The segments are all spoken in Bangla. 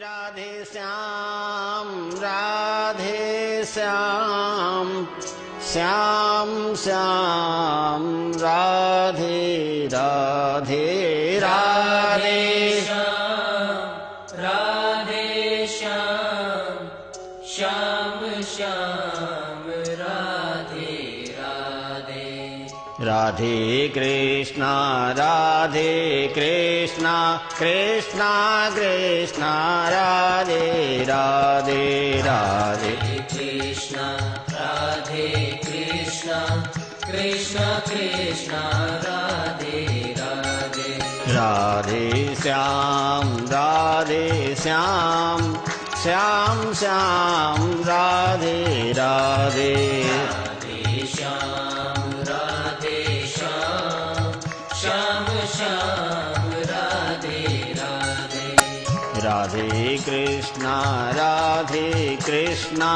राधे श्याम राधे श्याम श्याम श्याम राधे राधे राधे राधे श्याम श्याम श्याम राधे राधे राधे कृष्णा कृष्णा कृष्णा राधे राधे राधे कृष्णा राधे कृष्णा कृष्णा कृष्णा राधे राधे राधे श्याम श्याम श्याम राधे राधे राधे श्याम राधे श्याम श्याम श्याम राधे राधे राधे कृष्णा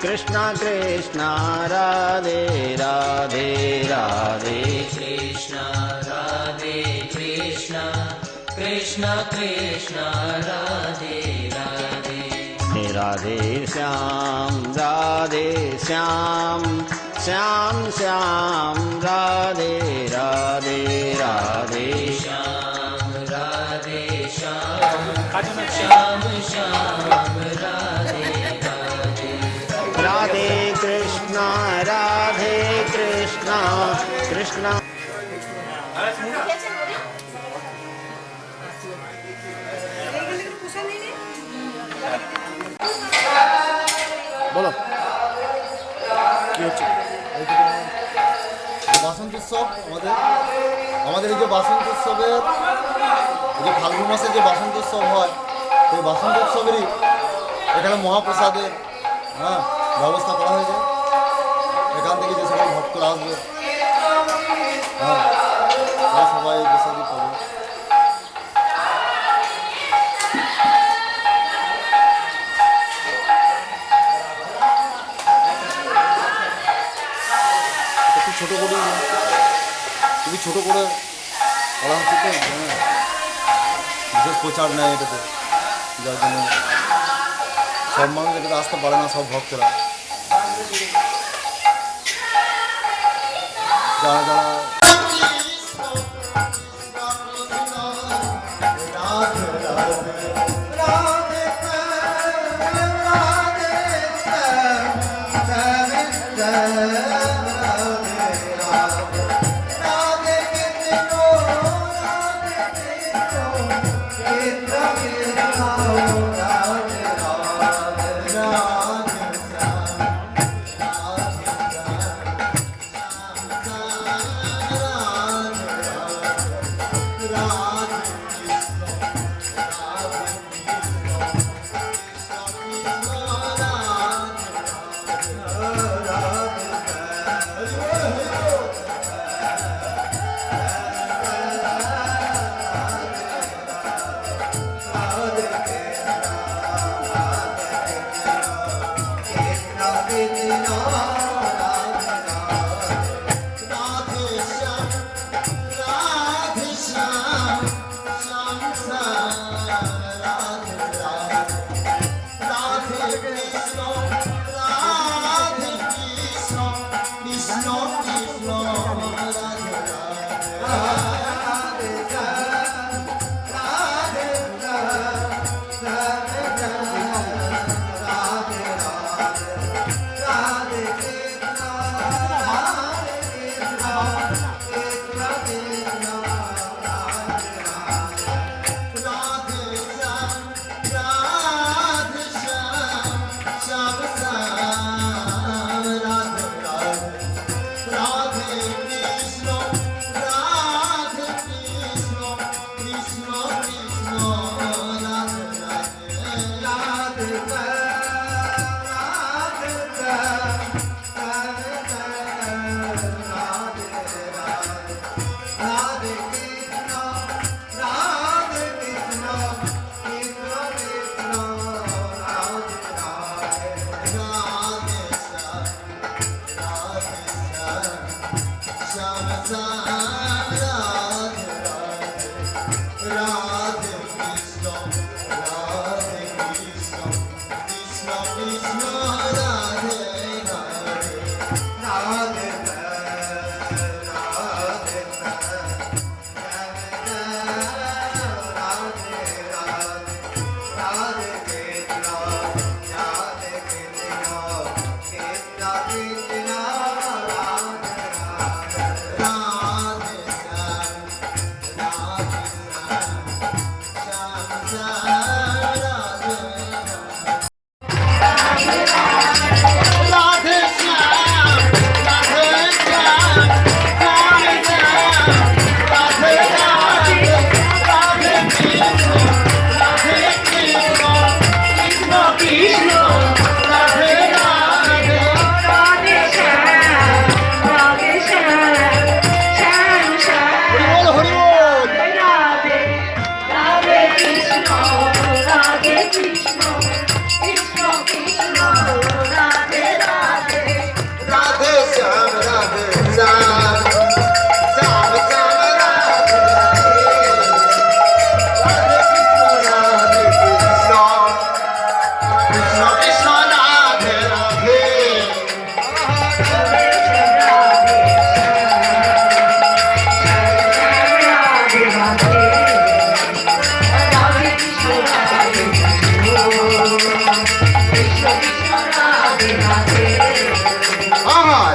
कृष्णा कृष्णा राधे राधे राधे कृष्णा राधे कृष्णा कृष्णा कृष्णा राधे राधे राधे श्याम श्याम श्याम राधे राधे राधे श्याम राधे श्याम श्याम श्याम राधे राधे राधे कृष्णा कृष्णा বলো কি হচ্ছে বাসন্ত উৎসব আমাদের এই যে বাসন্ত উৎসবের এই যে ফাল্গুন মাসে যে বাসন্ত উৎসব হয় সেই বাসন্ত উৎসবেরই এখানে মহাপ্রসাদের ব্যবস্থা করা হয়েছে। এখান থেকে যে সকল ভক্তরা আসবে তারা সবাই এই প্রসাদই পাবে। ছোটো করে খুবই ছোটো করে করা হচ্ছে তো বিশেষ প্রচার নেয় এটাতে, যার জন্য সব মানুষ এটাতে আসতে পারে না, সব ভক্তরা যারা যারা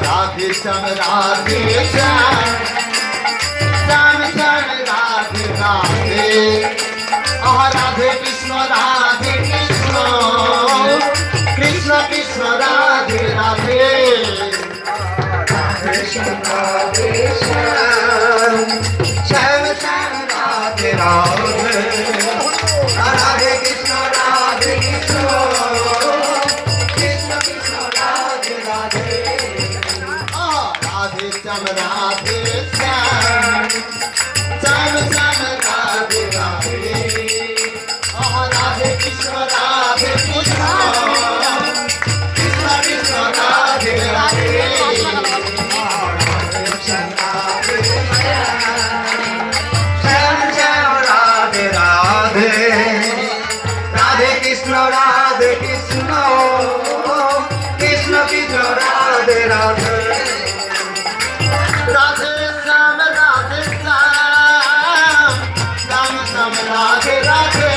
राधे श्याम राधे श्याम श्याम श्याम राधे राधे राधे कृष्ण कृष्ण कृष्ण राधे राधे राधे श्याम राधे श्याम श्याम श्याम राधे राधे राधे कृष्ण कृष्ण कृष्ण कृष्ण राधे राधे राधे श्याम राधे श्याम श्याम श्याम राधे राधे राधे कृष्ण कृष्ण कृष्ण राधे राधे श्याम राधे श्याम श्याम राधे राधे राधे कृष्ण कृष्ण कृष्ण राधे राधे राधे श्याम राधे श्याम श्याम श्याम राधे राधे राधे कृष्ण कृष्ण कृष्ण कृष्ण राधे राधे राधे श्याम राधे श्याम श्याम राधे राधे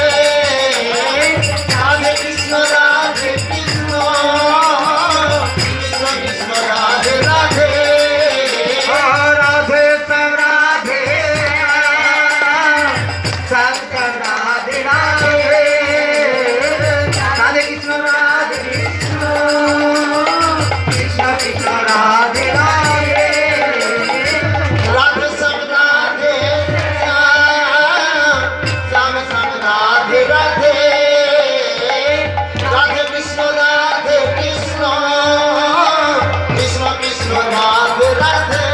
राधे कृष्ण कृष्ण कृष्ण कृष्ण राधे राधे राधे श्याम राधे श्याम श्याम राधे राधे राधे कृष्ण कृष्ण कृष्ण कृष्ण राधे राधे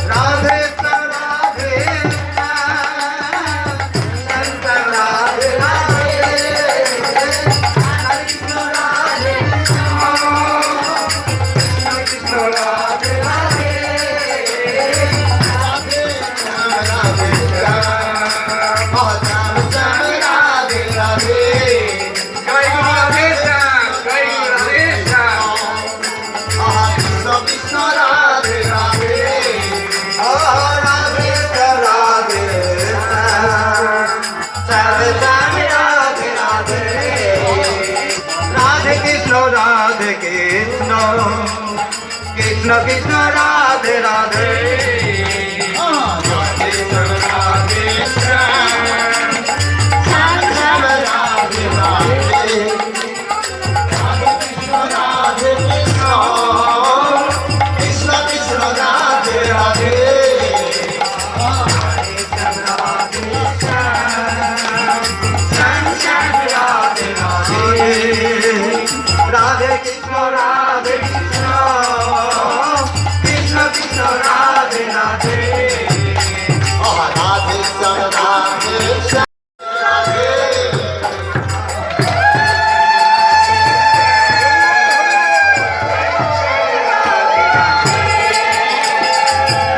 राधे श्याम राधे श्याम श्याम राधे राधे राधे कृष्ण कृष्ण राधे राधे राधे श्याम राधे श्याम श्याम राधे राधे जय राधे श्याम जय राधे श्याम कृष्ण कृष्ण राधे राधे राधे श्याम राधे श्याम श्याम राधे राधे राधे कृष्ण कृष्ण कृष्ण कृष्ण राधे राधे राधे श्याम राधे श्याम श्याम श्याम राधे राधे राधे कृष्ण कृष्ण कृष्ण राधे राधे राधे श्याम राधे श्याम श्याम श्याम राधे राधे राधे कृष्ण कृष्ण कृष्ण कृष्ण राधे राधे राधे श्याम राधे श्याम राधे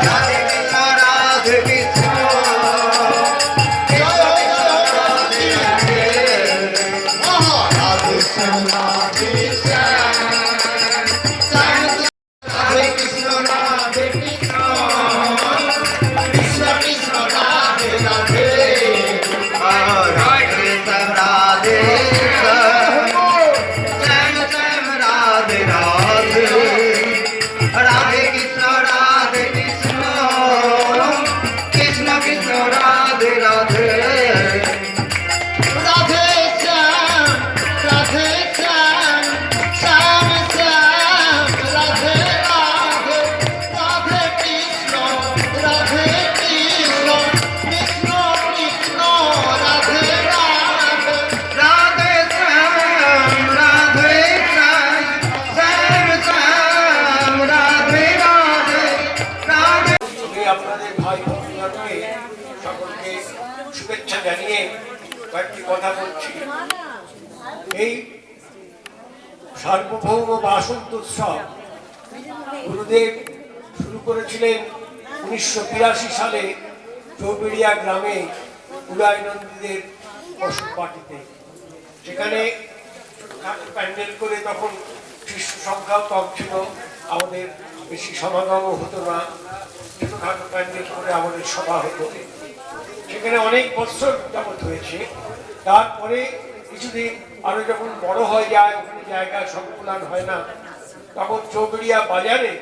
राधे कृष्ण राधे कृष्ण राधे श्याम राधे श्याम राधे कृष्ण कृष्ण कृष्ण कृष्ण राधे राधे राधे श्याम राधे श्याम श्याम राधे राधे राधे कृष्ण कृष्ण कृष्ण राधे राधे राधे श्याम श्याम श्याम राधे राधे राधे कृष्ण कृष्ण कृष्ण कृष्ण राधे राधे राधे श्याम श्याम श्याम राधे राधे राधे আমি আপনাদের ভাই বোনদেরকে সকলকে শুভেচ্ছা জানিয়ে কয়েকটি কথা বলছি। এই সার্বভৌম বাসন্ত উৎসব গুরুদেব শুরু করেছিলেন 1982 সালে চৌবেড়িয়া গ্রামে উদয়নন্দীদের বসত বাটিতে। সেখানে ছোটখাটো প্যান্ডেল করে, তখন শিষ্য সংখ্যাও কম ছিল, আমাদের বেশি সমাগমও হতো না, ছোটখাটো প্যান্ডেল করে আমাদের সভা হতো। সেখানে অনেক বছর যাবত হয়েছে। তারপরে কিছুদিন আরো যখন বড় হয়ে যায়, ওখানে জায়গা সংকুলান হয় না, তখন চৌবেড়িয়া বাজারে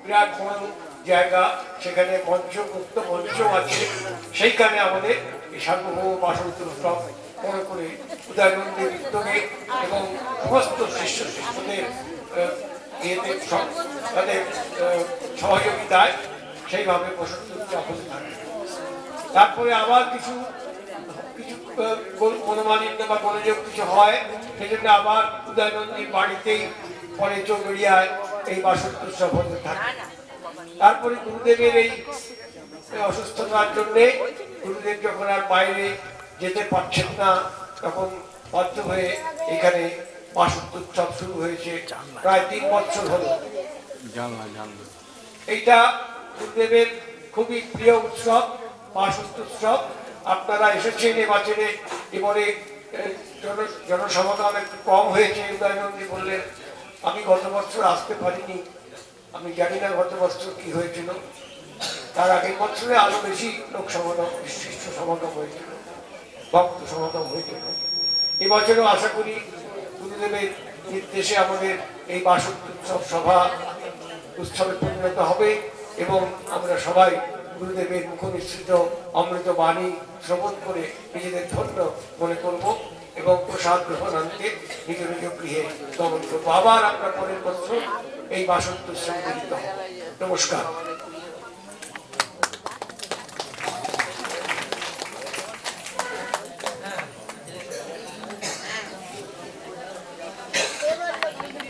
বিরাট বড় জায়গা, সেখানে মঞ্চ, মুক্ত মঞ্চ আছে। সেইখানে আমাদের এই সার্বভৌম বাসন্ত উৎসব বড় করে উদয়ানন্দের উদ্যোগে এবং সমস্ত শিষ্য শিষ্যদের তাদের সহযোগিতায় সেইভাবে বসন্ত উৎসব হতে থাকে। তারপরে আবার কিছু কিছু মনোমালিন্য বা মনোযোগ কিছু হয়, সেই জন্য আবার উদয়ানন্দীর বাড়িতেই পরে চৌবেড়িয়ায় এই বাসন্ত উৎসব হতে থাকে। তারপরে গুরুদেবের এই অসুস্থতার জন্যে গুরুদেব যখন আর বাইরে যেতে পারছেন না, তখন বাধ্য হয়ে এখানে বাসন্ত উৎসব শুরু হয়েছে। প্রায় 3 বছর হলো। এইটা গুরুদেবের খুবই প্রিয় উৎসব, বাসন্ত উৎসব। আপনারা এসেছেন এবছরে, এবারে জনসমাগম একটু কম হয়েছে। উদয়ানন্দী বললেন, আমি গত বছর আসতে পারিনি, আমি জানি না গত বছর কি হয়েছিল, তার আগের বছরে আরো বেশি লোক সমাগম, শিষ্য সমাগম হয়েছিল, ভক্ত সমাগম হয়েছিল। এবছরও আশা করি গুরুদেবের নির্দেশে আমাদের এই বাসন্ত উৎসব সভা উৎসবে পরিণত হবে এবং আমরা সবাই গুরুদেবের মুখ নিঃসৃত অমৃত বাণী শ্রবণ করে নিজেদের ধন্য মনে করব এবং প্রসাদ গ্রহণান্তে নিজ নিজ গৃহে গমন করবো। আবার আমরা পরের বছর এই বাসন্ত উৎসবে মিলিত হব। নমস্কার।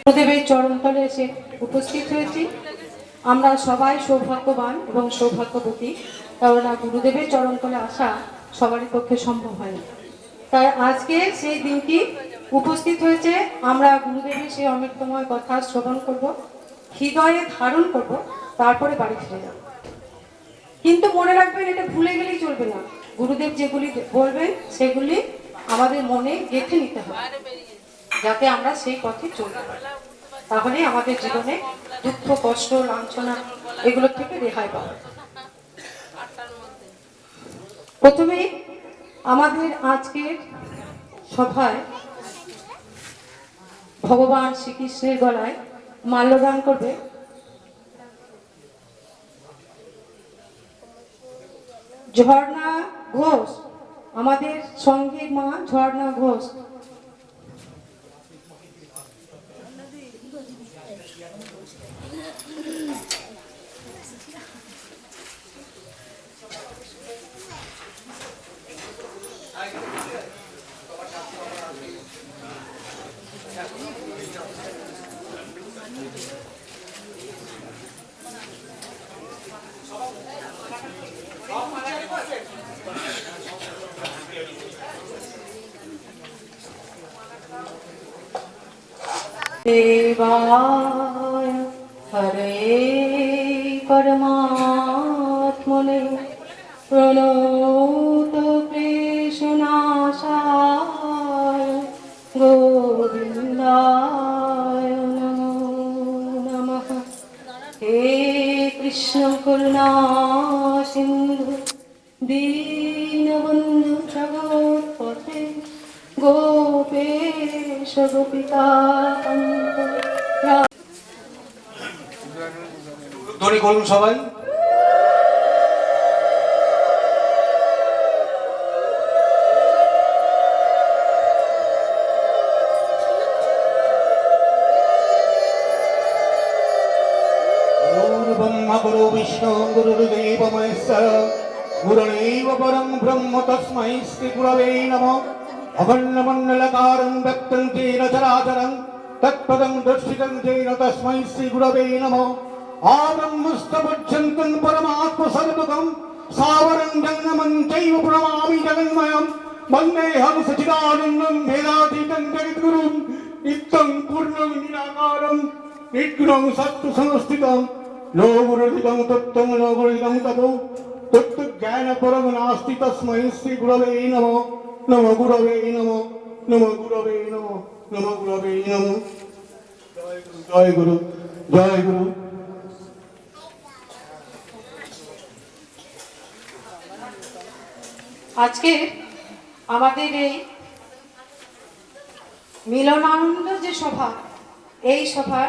গুরুদেবের চরণতলে এসে উপস্থিত হয়েছি। আমরা সবাই সৌভাগ্যবান এবং সৌভাগ্যবতী, কেননা গুরুদেবের চরণতলে আসা সবারই পক্ষে সম্ভব হয় না। তাই আজকে সেই দিনটি উপস্থিত হয়েছে। আমরা গুরুদেবের সেই অমৃতময় কথা শ্রবণ করব, হৃদয়ে ধারণ করব, তারপরে বাড়ি ফিরে যাব। কিন্তু মনে রাখবেন, এটা ভুলে গেলেই চলবে না। গুরুদেব যেগুলি বলবেন সেগুলি আমাদের মনে গেঁথে নিতে হবে, যাতে আমরা সেই পথে চলতে পারি। তাহলে আমাদের জীবনে দুঃখ, কষ্ট, লাঞ্ছনা এগুলোর থেকে রেহাই পাবে। প্রথমে আমাদের আজকের সভায় ভগবান শ্রীকৃষ্ণের গলায় মাল্যদান করবে ঝর্ণা ঘোষ, আমাদের সঙ্গীর মা ঝর্ণা ঘোষ। देवाय हरे परमात्मने प्रणोत क्लेशनाशाय गोविन्दाय नमो नमः। हे कृष्ण करुणा सिन्धु दीनबन्धु जगत्पते गोपेश गोपिका ধ্বনি করুন সবাই। ब्रह्म गुरु विष्णु गुरुर्देव महेश्वर गुरुरेव परं ब्रह्म तस्मै श्री गुरवे नमः। अखण्डमण्डलकारं व्यक्तं तेन चराचरं तत्पदं दर्शितं तेन तस्मै श्री गुरवे नमः। आब्रह्मस्तपर्यन्तं परमात्मसर्वगं सावरं जङ्गमं चैव प्रणमामि जगन्मयं वन्देऽहं सच्चिदानन्दं भेदातीतं जगद्गुरुं नित्यं पूर्णं निराकारं निर्गुणं सत्त्वसंस्थितं नो गुरुदिगं तत्त्वं नो गुरुदिगं ततो तत्त्वज्ञानपरं नास्ति तस्मै श्री गुरवे नमः। नमो गुरवे नमः, नमो गुरवे नमः, नमो गुरवे नमः। जय गुरु, जय गुरु। আজকে আমাদের এই মিলনানন্দ যে সভা, এই সভার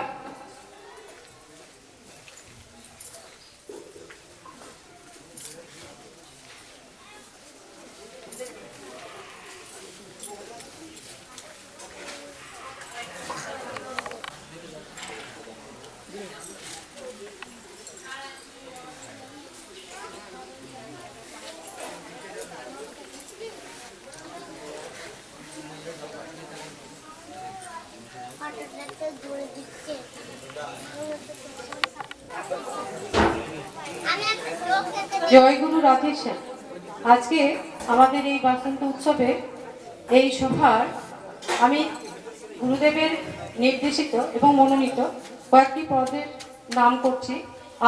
জয় গুরু রাধেশ্যাম। আজকে আমাদের এই বাসন্ত উৎসবে এই সভার আমি গুরুদেবের নির্দেশিত এবং মনোনীত কয়েকটি পদের নাম করছি,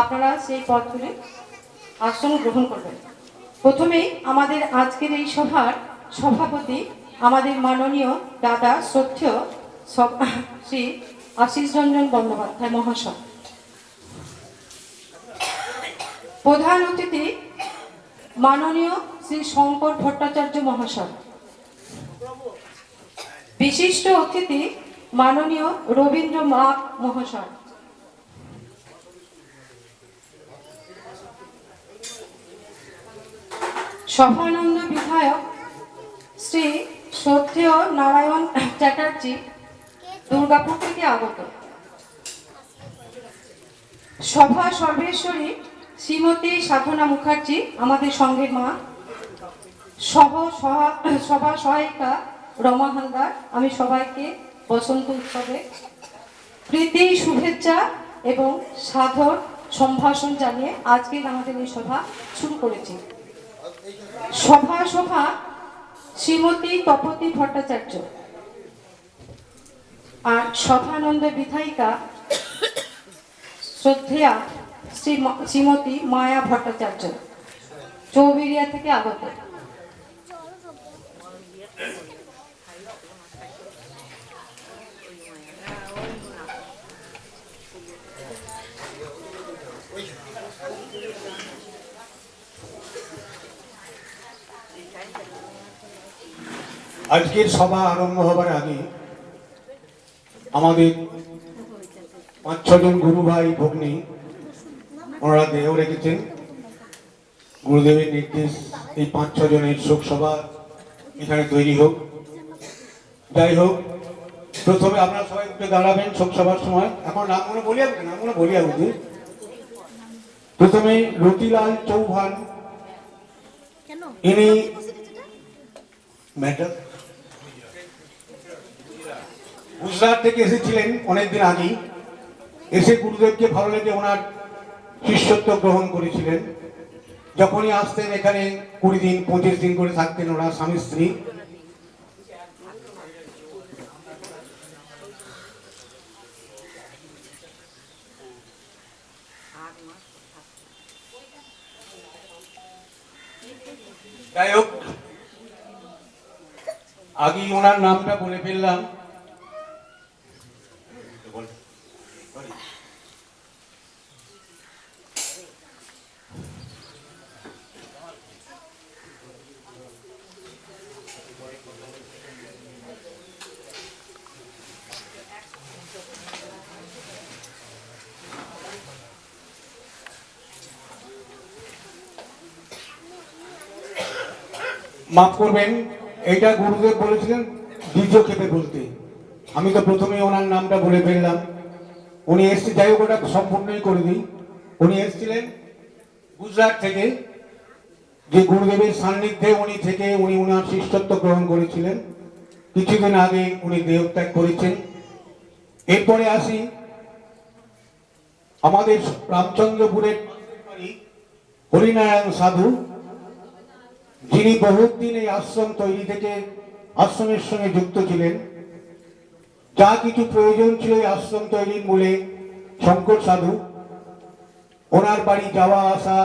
আপনারা সেই পদগুলি আসন গ্রহণ করবেন। প্রথমেই আমাদের আজকের এই সভার সভাপতি আমাদের মাননীয় দাদা শ্রদ্ধেয় শ্রী আশিস রঞ্জন বন্দ্যোপাধ্যায় মহাশয়। প্রধান অতিথি মাননীয় শ্রী শঙ্কর ভট্টাচার্য মহাশয়। বিশিষ্ট অতিথি মাননীয় রবীন্দ্র মাক মহাশয়। সভানন্দ বিধায়ক শ্রী শ্রদ্ধেয় নারায়ণ চ্যাটার্জি দুর্গাপুর থেকে আগত। সভা সর্বেশ্বরী শ্রীমতী সাধনা মুখার্জি আমাদের সঙ্গের মা, সভা সহায়িকা রমা হালদার। আমি সবাইকে বসন্ত উৎসবে প্রীতি শুভেচ্ছা এবং সাধর সম্ভাষণ জানিয়ে আজকে আমাদের এই সভা শুরু করেছি। সভা শ্রীমতী তপতী ভট্টাচার্য আর সভানন্দ বিধায়িকা শ্রদ্ধেয়া শ্রীমতী মায়া ভট্টাচার্য চৌবেরিয়া থেকে আগত। আজকের সভা আরম্ভ হবার আগে আমাদের 5-6 জন গুরু ভাই ভগ্নী ওনারা দেহ রেখেছেন। গুরুদেবের নির্দেশ এই 5-6 জনের শোক সভা এখানে তৈরি হোক। যাই হোক, প্রথমে আপনারা সবাই উঠে দাঁড়াবেন শোক সভার সময়। এখন নামগুলো বলি আগে। প্রথমে রতিলাল চৌহান, ইনি গুজরাট থেকে এসেছিলেন অনেকদিন আগেই। এসে গুরুদেবকে ভালো লেগে ওনার শিষ্যত্ব গ্রহণ করেছিলেন। যখনই আসতেন এখানে 20 দিন 25 দিন করে থাকতেন ওরা স্বামী স্ত্রী। যাই হোক, আগেই ওনার নামটা বলে ফেললাম। মাফ করবেন, এইটা গুরুদেব বলেছিলেন দ্বিতীয় ক্ষেপে বলতে, আমি তো প্রথমেই ওনার নামটা বলে ফেললাম। উনি এসছে, যাই হোক ওটা সম্পূর্ণই করে দিই। উনি এসেছিলেন গুজরাট থেকে, যে গুরুদেবের সান্নিধ্যে উনি ওনার শিষ্যত্ব গ্রহণ করেছিলেন। কিছুদিন আগে উনি দেহত্যাগ করেছেন। এরপরে আসি আমাদের রামচন্দ্রপুরের হরিনারায়ণ সাধু, যিনি বহুদিন এই আশ্রম তৈরি থেকে আশ্রমের সঙ্গে যুক্ত ছিলেন। যা কিছু প্রয়োজন ছিল এই আশ্রম তৈরির মূলে শঙ্কর সাধু। ওনার বাড়ি যাওয়া আসা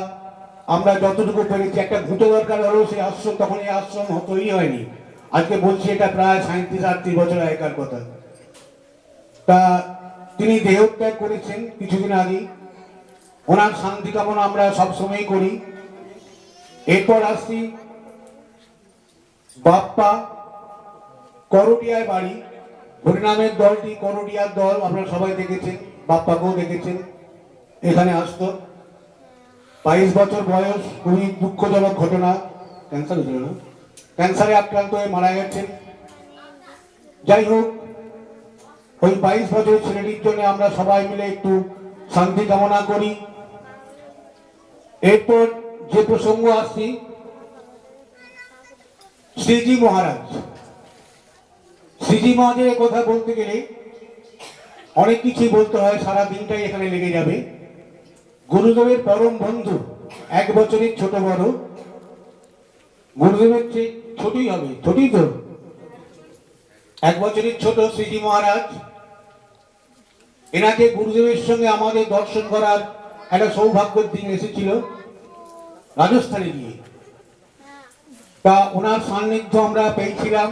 আমরা যতটুকু পেরেছি, একটা ভূত দরকার হলেও সেই আশ্রম, তখন এই আশ্রম তৈরি হয়নি। আজকে বলছি এটা প্রায় 37-38 বছর আগেকার কথা। তা তিনি দেহত্যাগ করেছেন কিছুদিন আগে। ওনার শান্তি কামনা আমরা সবসময় করি। এরপর আসছি বাপ্পা করটিয়ায় বাড়ি, হরিনামের দলটি করটিয়ার দল, আপনারা সবাই দেখেছেন, বাপ্পাকেও দেখেছেন, এখানে আসতো। 22 বছর বয়স, খুবই দুঃখজনক ঘটনা, ক্যান্সার হয়েছিল না, ক্যান্সারে আক্রান্ত হয়ে মারা গেছেন। যাই হোক, ওই 22 বছরের ছেলেটির জন্য আমরা সবাই মিলে একটু শান্তি কামনা করি। এরপর যে প্রসঙ্গ আসছি, শ্রীজি মহারাজ। শ্রীজি মহারাজের কথা বলতে গেলে অনেক কিছুই বলতে হয়, সারা দিনটাই এখানে লেগে যাবে। গুরুদেবের পরম বন্ধু, 1 বছরের ছোট বড়, গুরুদেবের চেয়ে ছোটই হবে, ছোটই তো, 1 বছরের ছোট শ্রীজি মহারাজ। এনাকে গুরুদেবের সঙ্গে আমাদের দর্শন করার একটা সৌভাগ্যের দিন এসেছিল রাজস্থানে গিয়ে। তা ওনার সান্নিধ্য আমরা পেয়েছিলাম।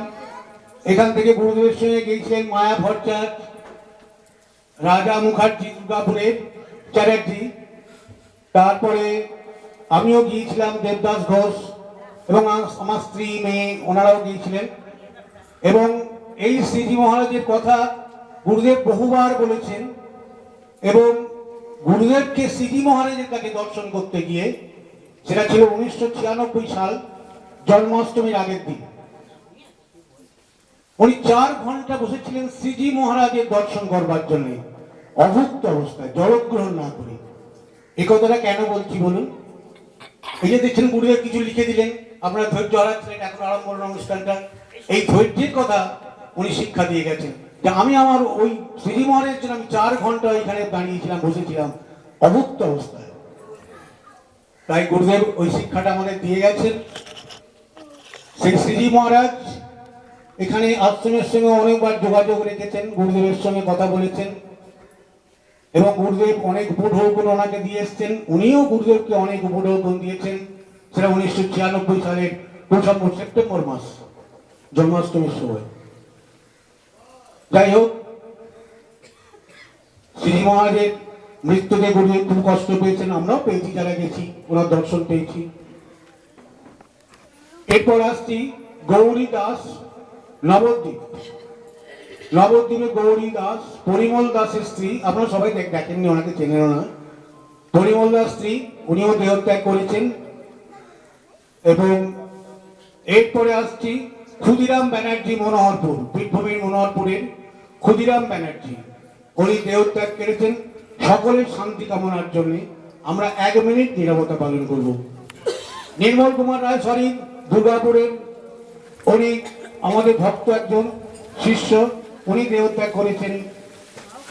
এখান থেকে গুরুদেবের সঙ্গে গিয়েছিলেন মায়া ভট্টাচার্য, রাজা মুখার্জি দুর্গাপুরের চ্যাটার্জি, তারপরে আমিও গিয়েছিলাম, দেবদাস ঘোষ এবং আমার স্ত্রী মেয়ে ওনারাও গিয়েছিলেন। এবং এই শ্রীজি মহারাজের কথা গুরুদেব বহুবার বলেছেন। এবং গুরুদেবকে শ্রীজি মহারাজের কাছে দর্শন করতে গিয়ে, সেটা ছিল 1996 সাল, জন্মাষ্টমীর আগের দিন, উনি 4 ঘন্টা বসেছিলেন শ্রীজি মহারাজের দর্শন করবার জন্য, অভুক্ত অবস্থায়, জলগ্রহণ না করে। এই কথাটা কেন বলছি বলুন? এই যে দেখছেন গুরুদেব কিছু লিখে দিলেন, আপনারা ধৈর্য হারাচ্ছিলেন, এখন আরম্ভ করলেন অনুষ্ঠানটা। এই ধৈর্যের কথা উনি শিক্ষা দিয়ে গেছেন, যে আমি আমার ওই শ্রীজি মহারাজের জন্য আমি 4 ঘন্টা এখানে দাঁড়িয়েছিলাম, বসেছিলাম অভুক্ত অবস্থায়। তাই গুরুদেব ওই শিক্ষাটা আমাদের দিয়ে গেছেন। সেই শ্রীজি মহারাজ এখানে আশ্রমের সঙ্গে অনেকবার যোগাযোগ রেখেছেন, গুরুদেবের সঙ্গে কথা বলেছেন, এবং গুরুদেব অনেক উপঢৌকন ওনাকে দিয়ে এসছেন, উনিও গুরুদেবকে অনেক উপঢৌকন দিয়েছেন। সেটা 1996 সালের 2 সেপ্টেম্বর মাস, জন্মাষ্টমীর সময়। যাই হোক, শ্রীজি মহারাজের মৃত্যুতে গুরুদেব খুব কষ্ট পেয়েছেন, আমরাও পেয়েছি যারা গেছি, ওনার দর্শন পেয়েছি। এরপর আসছি গৌরী দাস, নবদ্বীপ। নবদ্বীপে গৌরী দাস, পরিমল দাসের স্ত্রী, আপনারা সবাই দেখেননি, ওনাকে চেনেন না। পরিমল দাস স্ত্রী, উনিও দেহত্যাগ করেছেন। এবং এরপরে আসছি ক্ষুদিরাম ব্যানার্জি, মনোহরপুর, বীরভূমের মনোহরপুরের ক্ষুদিরাম ব্যানার্জি, উনি দেহত্যাগ করেছেন। সকলের শান্তি কামনার জন্য আমরা 1 মিনিট নীরবতা পালন করব। নির্মল কুমার রায় শরীফ, দুর্গাপুরের, উনি আমাদের ভক্ত একজন শিষ্য, উনি দেহত্যাগ করেছেন।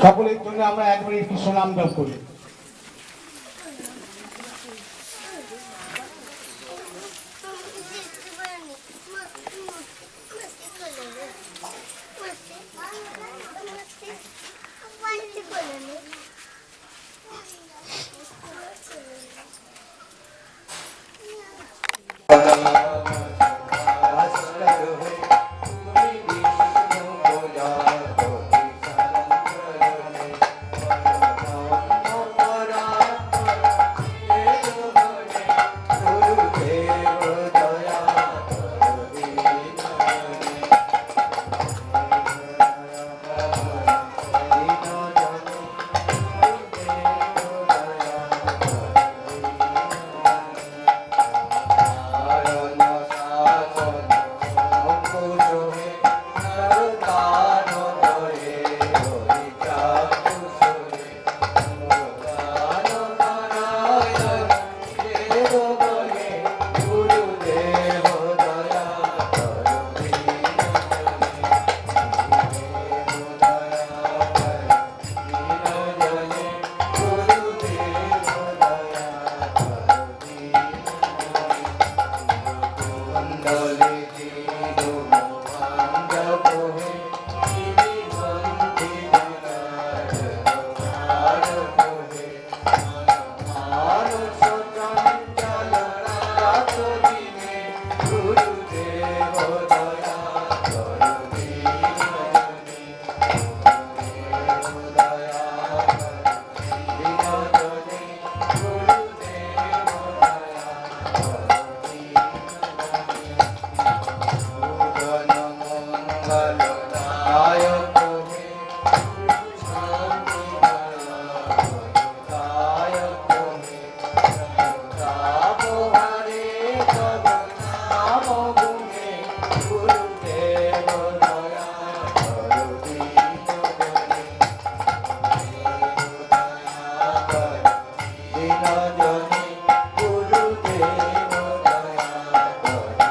সকলের জন্য আমরা 1 মিনিট কৃষ্ণ নাম জপ করি। Dale, ভালো নায়ক হে শান্তি নায়ক হে রাবহারে তব নাম গুণে গুরুদেব দয়া করো দীনজনে দীনজনে গুরুদেব দয়া করো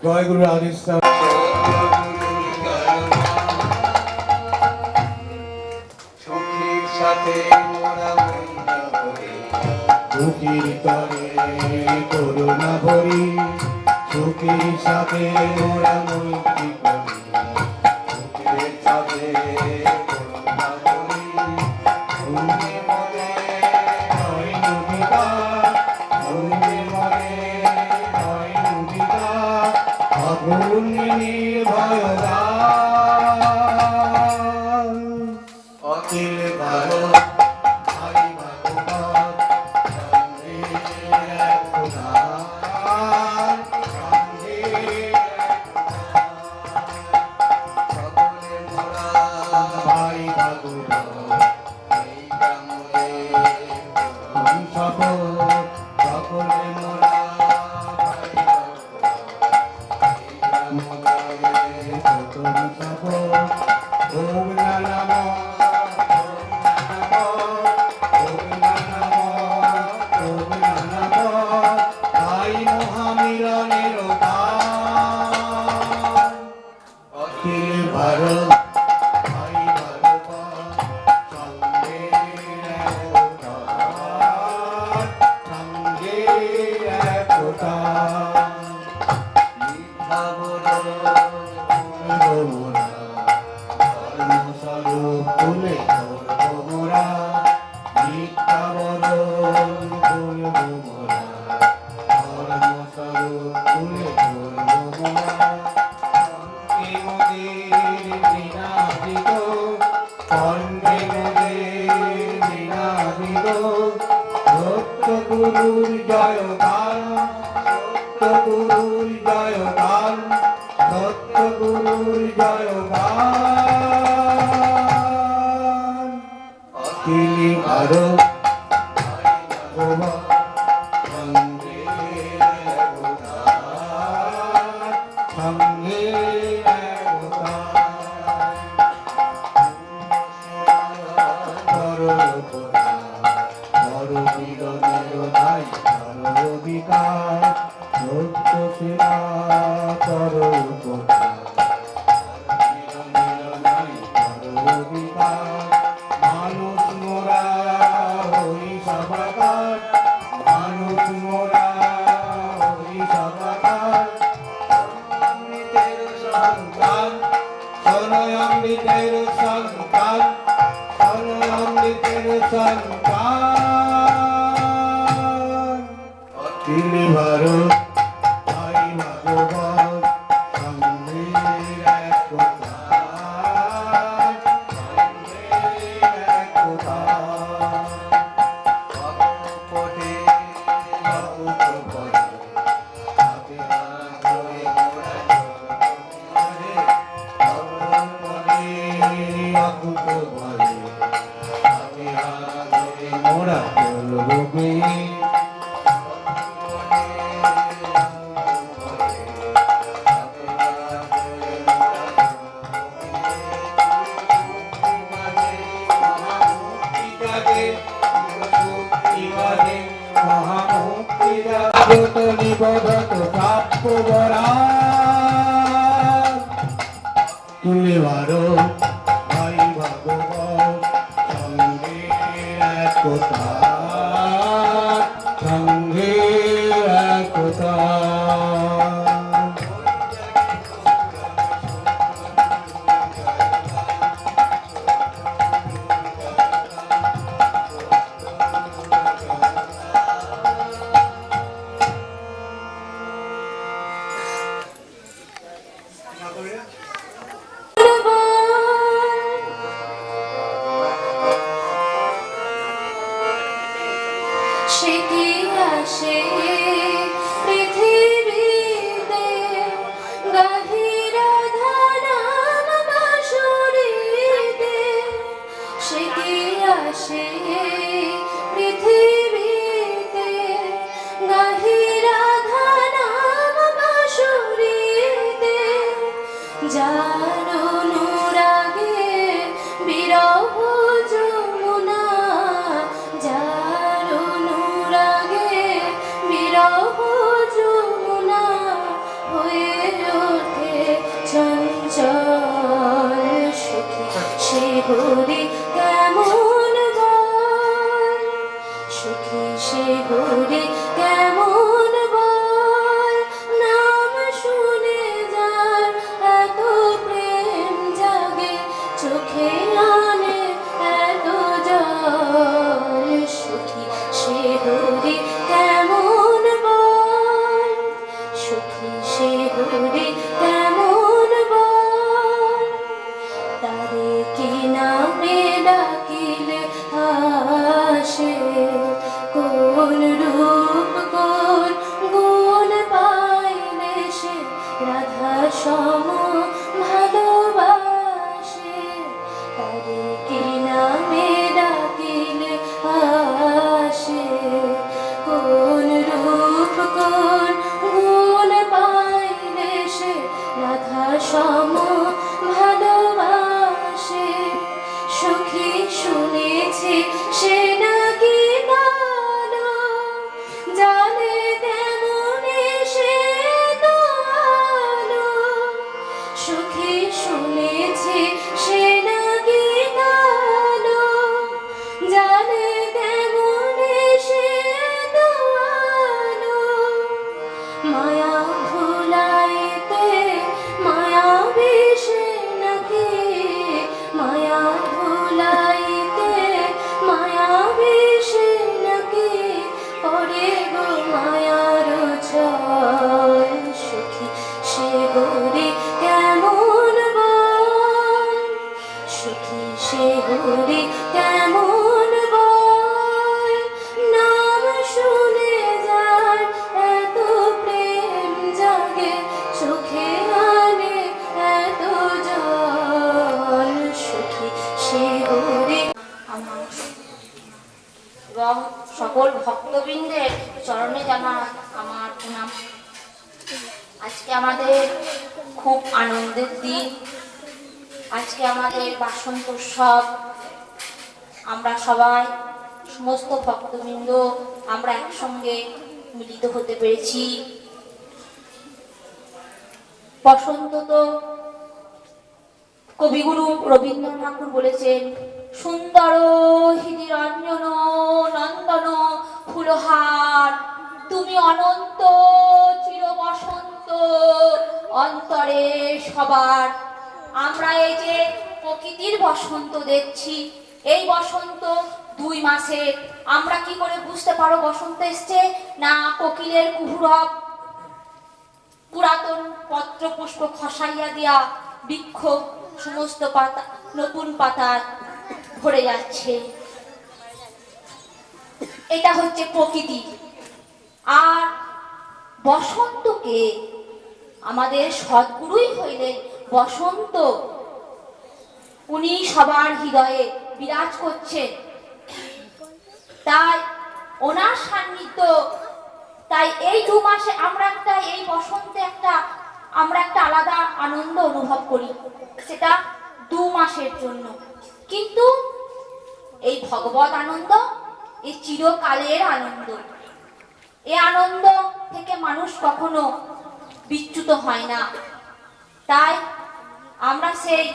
জয় গুরু রাধেশ্যাম। সুখীর সাথে মোরা মইনা করি সুখীর তরে করুণা ভরি, সুখীর সাথে মোরা মৈত্রী করি, সুখের সাথে করুণা করি অগ্নি মনে নয় নবিতা, অগ্নি মনে নয় নবিতা, আগুন নির্ভয় দান। অখিল ভারত হরি ভগবান সঙ্গে একদান, সঙ্গে সকলে মোরা ভাই ভগবান এই গ্রামে সকল সকলে মোরা ভাই ভগবান সকল ওম নমঃ ভারত ভাই ভগবান সঙ্গে সঙ্গে একতা মিথ্যা বলো ধর্মস্বরূপ তুলে ধরব মোরা, মিথ্যা বদল করব মোরা, ধর্মস্বরূপ তুলে ধরব মোরা। কণ্ঠে মোদের নিনাদিত, কণ্ঠে মোদের নিনাদিত, সত্য গুরুর জয়গান, সত্য গুরুর জয়গান, সত্য গুরুর জয়গান। তিনি ভারত ভগবান সঙ্গে একতা, সঙ্গে একতা। বড় মিলনের ধাই বড় অধিকার, সত্য সেবা কর মানুষ মোরা হই সবাকার, তিলে ভারো ভাই ভাগবত সঙ্গের একতা পটে মোরা চলবে তুলে ভারো ভাই ভাগবত সঙ্গে একতা সঙ্গে একতা সে কি আসে পৃথিবীতে গাহিরা ধানাম বাঁশুরিতে সে কি আসে পৃথিবীতে গাহিরা ধানাম বাঁশুরিতে যার অনুরাগে বিরহ যমুনা যার অনুরাগে বিরহ যমুনা হয়ে ওঠে চঞ্চল সুখী সে হরি কেমন বল সুখী সে হরি কেমন বল নাম শুনে যার এত প্রেম জাগে চোখে আনে এত জল সুখী সে হরি কেমন বল সুখী সে হরি কেমন বল তারে কি নামে ডাকিলে আসে কোন রূপ কোন গুণ পাইলে সে রাধা সম ভালোবাসে তারে কি নামে ডাকিলে আসে কোন রূপ কোন গুণ পাইলে সে রাধা সম ভালোবাসে সুখী শুনেছি সে নাকি ভালো জানে তেমনি সে তো আলো সুখী শুনেছি সে নাকি ভালো জানে তেমনি সে তো আলো মায়া ভুলাইতে মায়া বিষে নাকি মায়া ভুলাইতে মায়া বিষে নাকি করে গো মায়ার ছল সুখী সে হরি কেমন বল সুখী সে হরি কেমন বল নাম শুনে যার এত প্রেম জাগে চোখে আনে এত জল সুখী সে হরি এবং সকল ভক্তবৃন্দের চরণে জানা আমার প্রণাম। আজকে আমাদের খুব আনন্দের দিন, আজকে আমাদের বাসন্ত উৎসব। আমরা সবাই সমস্ত ভক্তবৃন্দ আমরা একসঙ্গে মিলিত হতে পেরেছি। বসন্ত তো কবিগুরু রবীন্দ্রনাথ ঠাকুর বলেছেন, সুন্দর হৃদিরঞ্জন নন্দন ফুলহার, তুমি অনন্ত চির বসন্ত অন্তরে সবার। আমরা এই যে প্রকৃতির বসন্ত দেখছি, এই বসন্ত 2 মাসে আমরা কি করে বুঝতে পারো বসন্ত এসছে? না কোকিলের কুহুরব, পুরাতন পত্র পুষ্প খসাইয়া দিয়া বৃক্ষ সমস্ত পাতা নতুন পাতা ভরে যাচ্ছে। এটা হচ্ছে প্রকৃতি। আর বসন্তকে আমাদের সদ্গুরুই হইলেন বসন্ত। উনি সবার হৃদয়ে বিরাজ করছেন, তাই ওনার সান্নিধ্য, তাই এই 2 মাসে আমরা এই বসন্তে আমরা একটা আলাদা আনন্দ অনুভব করি, সেটা 2 মাসের জন্য। কিন্তু এই ভগবত আনন্দ এই চিরকালের আনন্দ। এই আনন্দ থেকে মানুষ কখনো বিচ্যুত হয় না। তাই আমরা সেই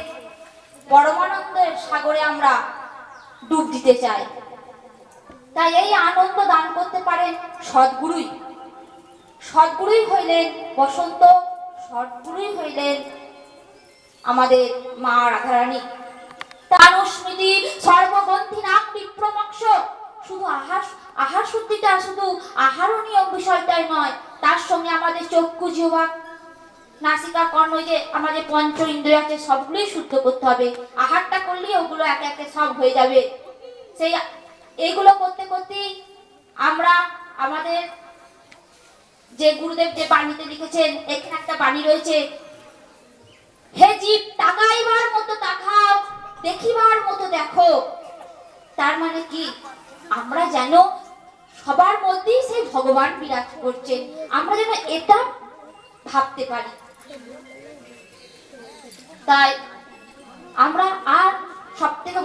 পরমানন্দের সাগরে আমরা ডুব দিতে চাই। তাই এই আনন্দ দান করতে পারেন সদ্গুরুই। সদ্গুরুই হইলেন বসন্ত, সদ্গুরুই হইলেন আমাদের মা রাধারানী। তার স্মৃতি সর্বগ্রন্থি নাম বিপ্রমক্ষ। শুধু আহার শুদ্ধিটা শুধু আহারণীয় বিষয়টাই নয়, তার সঙ্গে আমাদের চক্ষু, জিহ্বা, নাসিকা, কর্ণ, যে আমাদের পঞ্চ ইন্দ্রিয় আছে সবগুলোই শুদ্ধ করতে হবে। আহারটা করলেই ওগুলো একে একে সব হয়ে যাবে। সেই এইগুলো করতে করতেই আমরা আমাদের যে গুরুদেব যে বাণীতে লিখেছেন, এখানে একটা বাণী রয়েছে, হে জীব তাকাইবার মতো তাকাও, দেখিবার মতো দেখো। তার মানে কি? আমরা যেন সবার মধ্যেই সেই ভগবান বিরাজ করছেন, আমরা যেন এটা ভাবতে পারি। তাই আমরা আর সব থেকে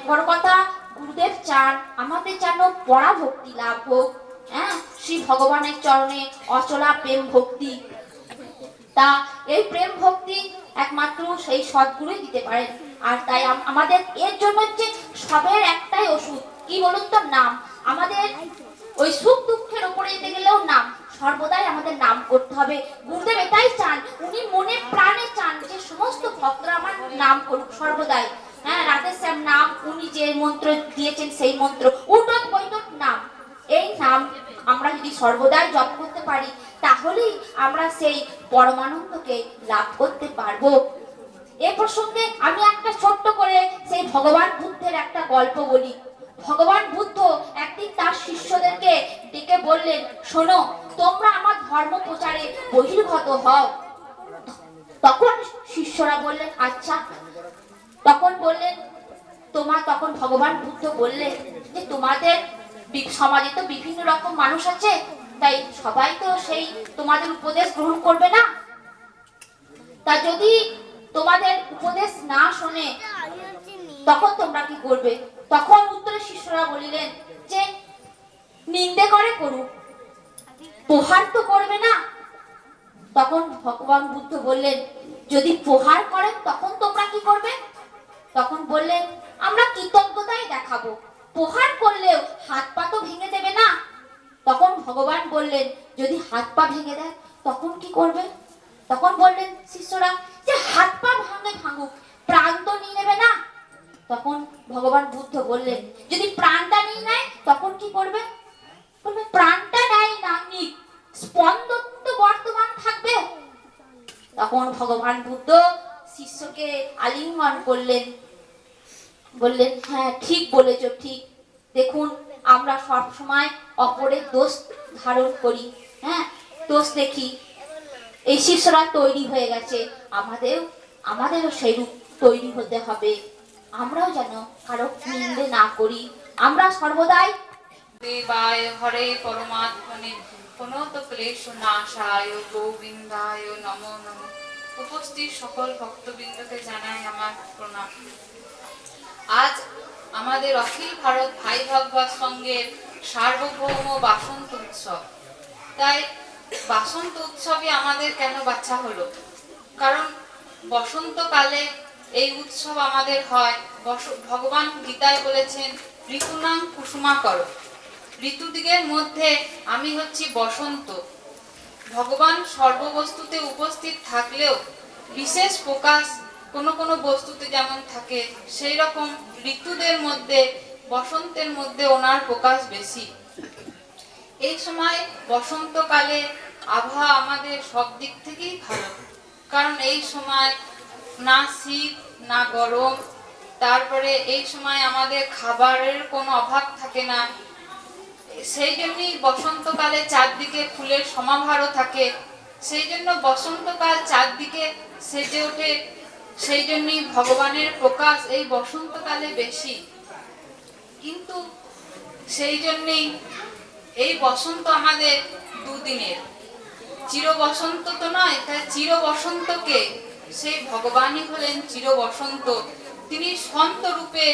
বড় কথা গুরুদেব চান আমাদের যেন পরাভক্তি লাভ হোক। হ্যাঁ, শ্রী ভগবানের চরণে অচলা প্রেম ভক্তি। তা এই প্রেম ভক্তি একমাত্র সেই সদ্গুরুই দিতে পারেন। আর তাই আমাদের এর জন্য হচ্ছে সবের একটাই ওষুধ, কি বলুন তো? নাম। আমাদের ওই সুখ দুঃখের উপরে যেতে গেলেও নাম, সর্বদাই আমাদের নাম করতে হবে। গুরুদেব এটাই চান, উনি মনে প্রাণে চান যে সমস্ত ভক্তরা আমার নাম করুক সর্বদাই। হ্যাঁ, রাধেশ্যাম নাম উনি যে মন্ত্র দিয়েছেন সেই মন্ত্র, উঠক বৈঠক নাম। এই নাম আমরা যদি সর্বদাই জপ করতে পারি, তাহলেই আমরা সেই পরমানন্দকে লাভ করতে পারবো। এ প্রসঙ্গে আমি একটা ছোট্ট করে সেই ভগবান বুদ্ধের একটা গল্প বলি। ভগবান বুদ্ধ একদিন তার শিষ্যদেরকে ডেকে বললেন, শোনো, তোমরা আমার ধর্ম প্রচারে বহির্গত হও। তখন শিষ্যরা বললেন, আচ্ছা। তখন ভগবান বুদ্ধ বললেন যে তোমাদের সমাজে তো বিভিন্ন রকম মানুষ আছে, তাই সবাই তো সেই তোমাদের উপদেশ গ্রহণ করবে না। তা যদি তোমাদের উপদেশ না শোনে, তখন তোমরা কি করবে? তখন উত্তরে শিষ্যরা বলিলেন যে নিন্দে করে করুক, প্রহার তো করবে না। তখন ভগবান বুদ্ধ বললেন, যদি প্রহার করেন তখন তোমরা কি করবে? তখন বললেন, আমরা কৃতজ্ঞতাই দেখাবো, প্রহার করলেও হাত পা তো ভেঙে দেবে না। তখন ভগবান বললেন, যদি হাত পা ভেঙে দেয় তখন কি করবে? তখন বললেন শিষ্যরা যে হাত পা ভাঙুক, প্রাণ তো নিয়ে নেবে না। তখন ভগবান বুদ্ধ বললেন, যদি প্রাণটা নিয়ে নেয় তখন কি করবে? বলবে প্রাণটা নেয় না নিক, স্পন্দন তো বর্তমান থাকবে। তখন ভগবান বুদ্ধ শিষ্যকে আলিঙ্গন করলেন, বললেন, হ্যাঁ ঠিক বলেছ, ঠিক। দেখুন, আমরা সব সময় অপরের দোষ ধারণ করি, হ্যাঁ, দোষ দেখি। এই শিষ্যরা তৈরি হয়ে গেছে, আমাদেরও সেই রূপ তৈরি হতে হবে। আমরাও যেন কারো নিন্দে না করি। আমরা সর্বদাই দেবায় হরে পরমাত্মনে প্রণত ক্লেশ নাশায় গোবিন্দায় নমো নমঃ। উপস্থিত সকল ভক্তবৃন্দকে জানাই আমার প্রণাম। আজ আমাদের অখিল ভারত ভাই ভাগবত সঙ্গের সার্বভৌম বাসন্ত উৎসব। তাই বাসন্ত উৎসবে আমাদের কেন বাছা হলো? কারণ বসন্তকালে এই উৎসব আমাদের হয়। ভগবান গীতায় বলেছেন, ঋতুনাং কুসুমাকর, ঋতুদিগের মধ্যে আমি হচ্ছি বসন্ত। ভগবান সর্ববস্তুতে উপস্থিত থাকলেও বিশেষ প্রকাশ কোনো কোনো বস্তুতে যেমন থাকে, সেই রকম ঋতুদের মধ্যে বসন্তের মধ্যে ওনার প্রকাশ বেশি। এই সময় বসন্তকালে আবহাওয়া আমাদের সব দিক থেকেই ভালো, কারণ এই সময় না শীত না গরম, তারপরে এই সময় আমাদের খাবারের কোনো অভাব থাকে না। সেই জন্যই বসন্তকালে চারদিকে ফুলের সমাহারও থাকে, সেই জন্য বসন্তকাল চারদিকে সেজে ওঠে। সেই জন্যই ভগবানের প্রকাশ এই বসন্তকালে বেশি। কিন্তু সেই জন্যই এই বসন্ত আমাদের দুদিনের, চির বসন্ত তো নয়। তাই চির বসন্তকে সেই ভগবানই হলেন চির বসন্ত। তিনি সন্ত রূপে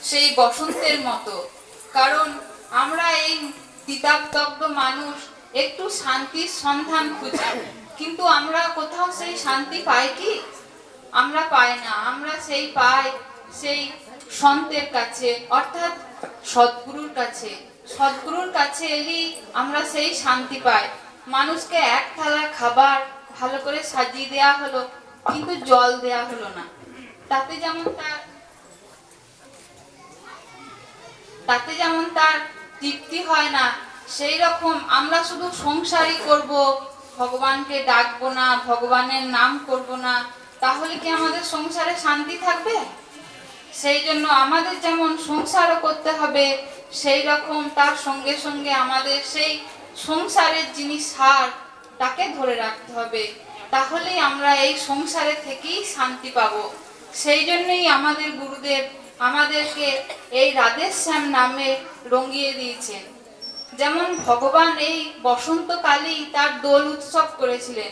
সেই বসন্তের মতো। কারণ আমরা এই তিতাবদগ্ধ মানুষ একটু শান্তির সন্ধান খুঁজি, কিন্তু আমরা কোথাও সেই শান্তি পাই কি? আমরা পাই না। আমরা সেই পাই সেই সন্তের কাছে, অর্থাৎ সদ্গুরুর কাছে। সদ্গুরুর কাছে এলেই আমরা সেই শান্তি পাই। মানুষকে এক থালা খাবার ভালো করে সাজিয়ে দেয়া হলো, কিন্তু জল দেয়া হলো না, তাতে যেমন তার তৃপ্তি হয় না। সেই রকম আমরা শুধু সংসারই করব, ভগবানকে ডাকবো না, ভগবানের নাম করব না, তাহলে কি আমাদের সংসারে শান্তি থাকবে? সেই জন্য আমাদের যেমন সংসারও করতে হবে, সেই রকম তার সঙ্গে সঙ্গে আমাদের সেই সংসারের যিনি সার তাকে ধরে রাখতে হবে, তাহলেই আমরা এই সংসারে থেকেই শান্তি পাবো। সেই জন্যই আমাদের গুরুদেব আমাদেরকে এই রাধেশ্যাম নামে রঙিয়ে দিয়েছেন। যেমন ভগবান এই বসন্তকালেই তার দোল উৎসব করেছিলেন,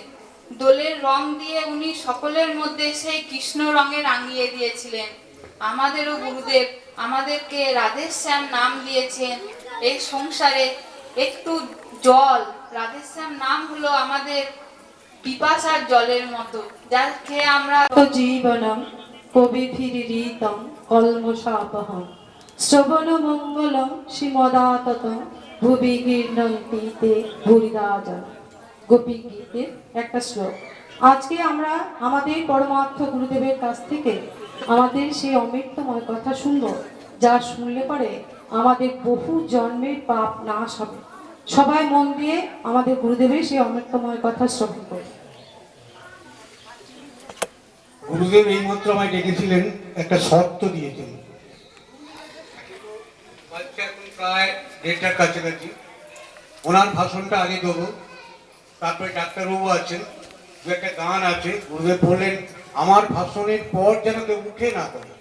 দোলের রং দিয়ে উনি সকলের মধ্যে সেই কৃষ্ণ রঙে রাঙিয়ে দিয়েছিলেন। আমাদেরও গুরুদেব আমাদেরকে রাধেশ্যাম নাম দিয়েছেন। এই সংসারে একটু জল, রাধেশ্যাম নাম হলো আমাদের পিপাসার জলের মতো, যার খেয়ে আমরা জীবনম কবিভিরিতম কলমশাপহম শ্রবণ মঙ্গলম শ্রীমদাততম ভুবি গীর্ণন্তি তে ভুরিদাজন। গোপী গীতের একটা শ্লোক। আজকে আমরা আমাদের পরমার্থ গুরুদেবের কাছ থেকে আমাদের সেই অমৃতময় কথা শুনবো, যা শুনলে পরে আমাদের বহু জন্মের পাপ নাশ হবে। সবাই মন দিয়ে আমাদের গুরুদেবের সেই অমৃতময় কথা শ্রবণ করবে। গুরুদেব এই মাত্র আমায় ডেকেছিলেন, একটা শর্ত দিয়েছেন। এখন প্রায় 1:30টার কাছাকাছি। ওনার ভাষণটা আগে দেবো, তারপরে ডাক্তারবাবু আছেন, দু একটা গান আছে। গুরুদেব বললেন আমার ভাষণের পর যেন কেউ উঠে না করে,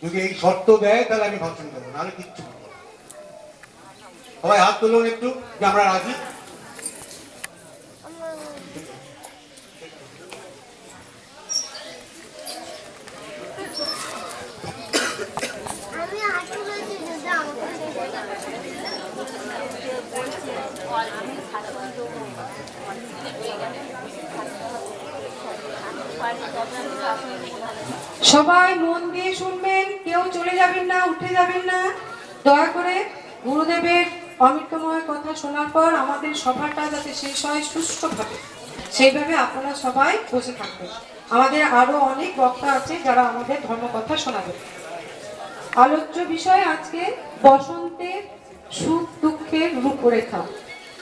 যদি এই শর্ত দেয় তাহলে আমি ভাষণ দেবো, নাহলে কিচ্ছু বলবো না। সবাই হাত তুলুন একটু যে আমরা রাজি। সবাই মন দিয়ে শুনবেন, কেউ চলে যাবেন না, উঠে যাবেন না। দয়া করে গুরুদেবের অমৃতময় কথা শোনার পর আমাদের সভাটা যাতে শেষ হয় সুষ্ঠুভাবে, সেইভাবে আপনারা সবাই বসে থাকবেন। আমাদের আরো অনেক বক্তা আছে যারা আমাদের ধর্মকথা শোনাবে। আলোচ্য বিষয় আজকে বসন্তের সুখ দুঃখের রূপরেখা,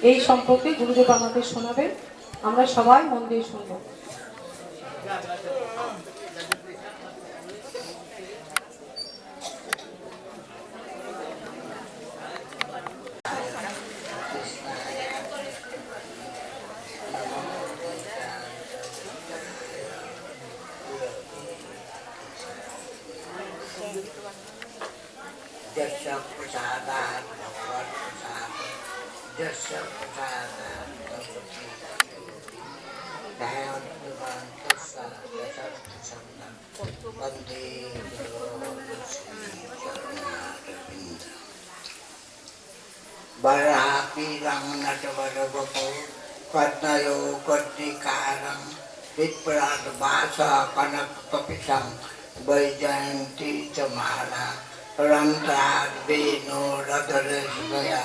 এই সম্পর্কে গুরুদেব আমাদের শোনাবেন। আমরা সবাই মন দিয়ে শুনবো। Barapirang natawarabapo, Kwadnayo Kwadnikarang, Vitparad Basa Panagpapisang, Bayjanti Tamara, रंध्रार वेणु रधरस गया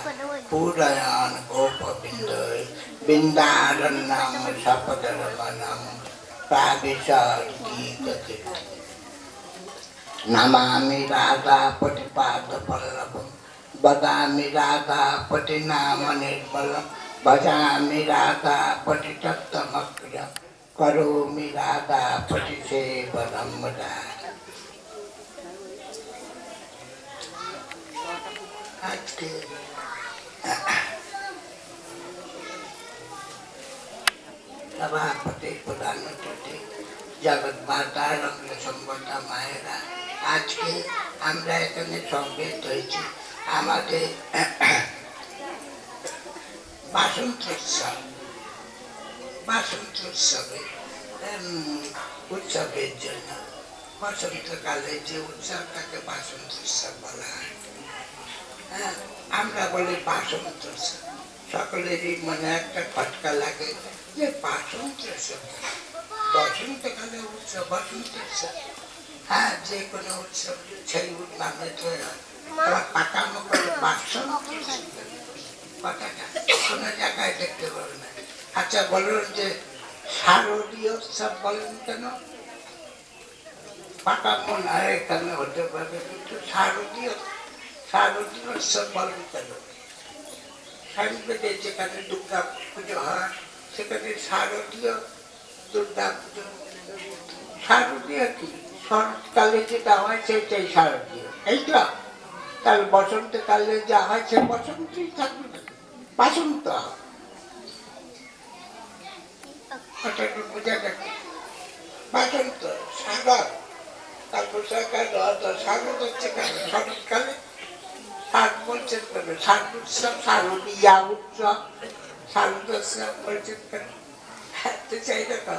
पूरयान गोप बिंदु बिंदारण्यम सपदरवनम प्राविशर गीत नमामि राधा पटिपाद पल्लवम वदामि राधा पटिनाम निर्मलम भजामि राधा पटितत्तमग्रम करोमि राधा पटिसेवनम आज के सभापति प्रधानमंत्री जगत माता रंग संबंधा माয়েরা আজকে আমরা এখানে সমবেত হয়েছি আমাদের বাসন্ত উৎসবে উৎসবের জন্য বসন্তকালে যে উৎসবটাকে বাসন্ত উৎসব বলা হয়, আমরা বলি বাসন্ত উৎসব। সকলেরই মনে একটা খটকা লাগে যে বাসন্ত উৎসব, বসন্তকালে উৎসব বসন্ত উৎসব। হ্যাঁ, যে কোনো উৎসব সেই নামে তো পাকামো করে বাসন্ত কথাটা কোনো জায়গায় দেখতে পাবে না। আচ্ছা বলুন যে শারদীয় উৎসব বলেন কেন? পাকামো না এখানে হতে পারে, কিন্তু শারদীয় উৎসব বলেন কেন? সাংবেদে যেখানে দুর্গা পুজো হয় সেখানে শারদীয় দুর্গা পুজো। শারদীয় কি? শরৎকালে যেটা হয় সেটাই শারদীয়, এই তো। তাহলে বসন্তকালে যা হয় সে বসন্তই থাকবে, বাসন্ত বোঝা যাচ্ছে। বাসন্ত সাগর, তারপর স্বাগত হচ্ছে কেন? শরৎকালে শাক বলছেন কেন? শাক উৎসব, শারদীয়া উৎসব, শারদ উৎসব বলছেন কেন? চাই দেখো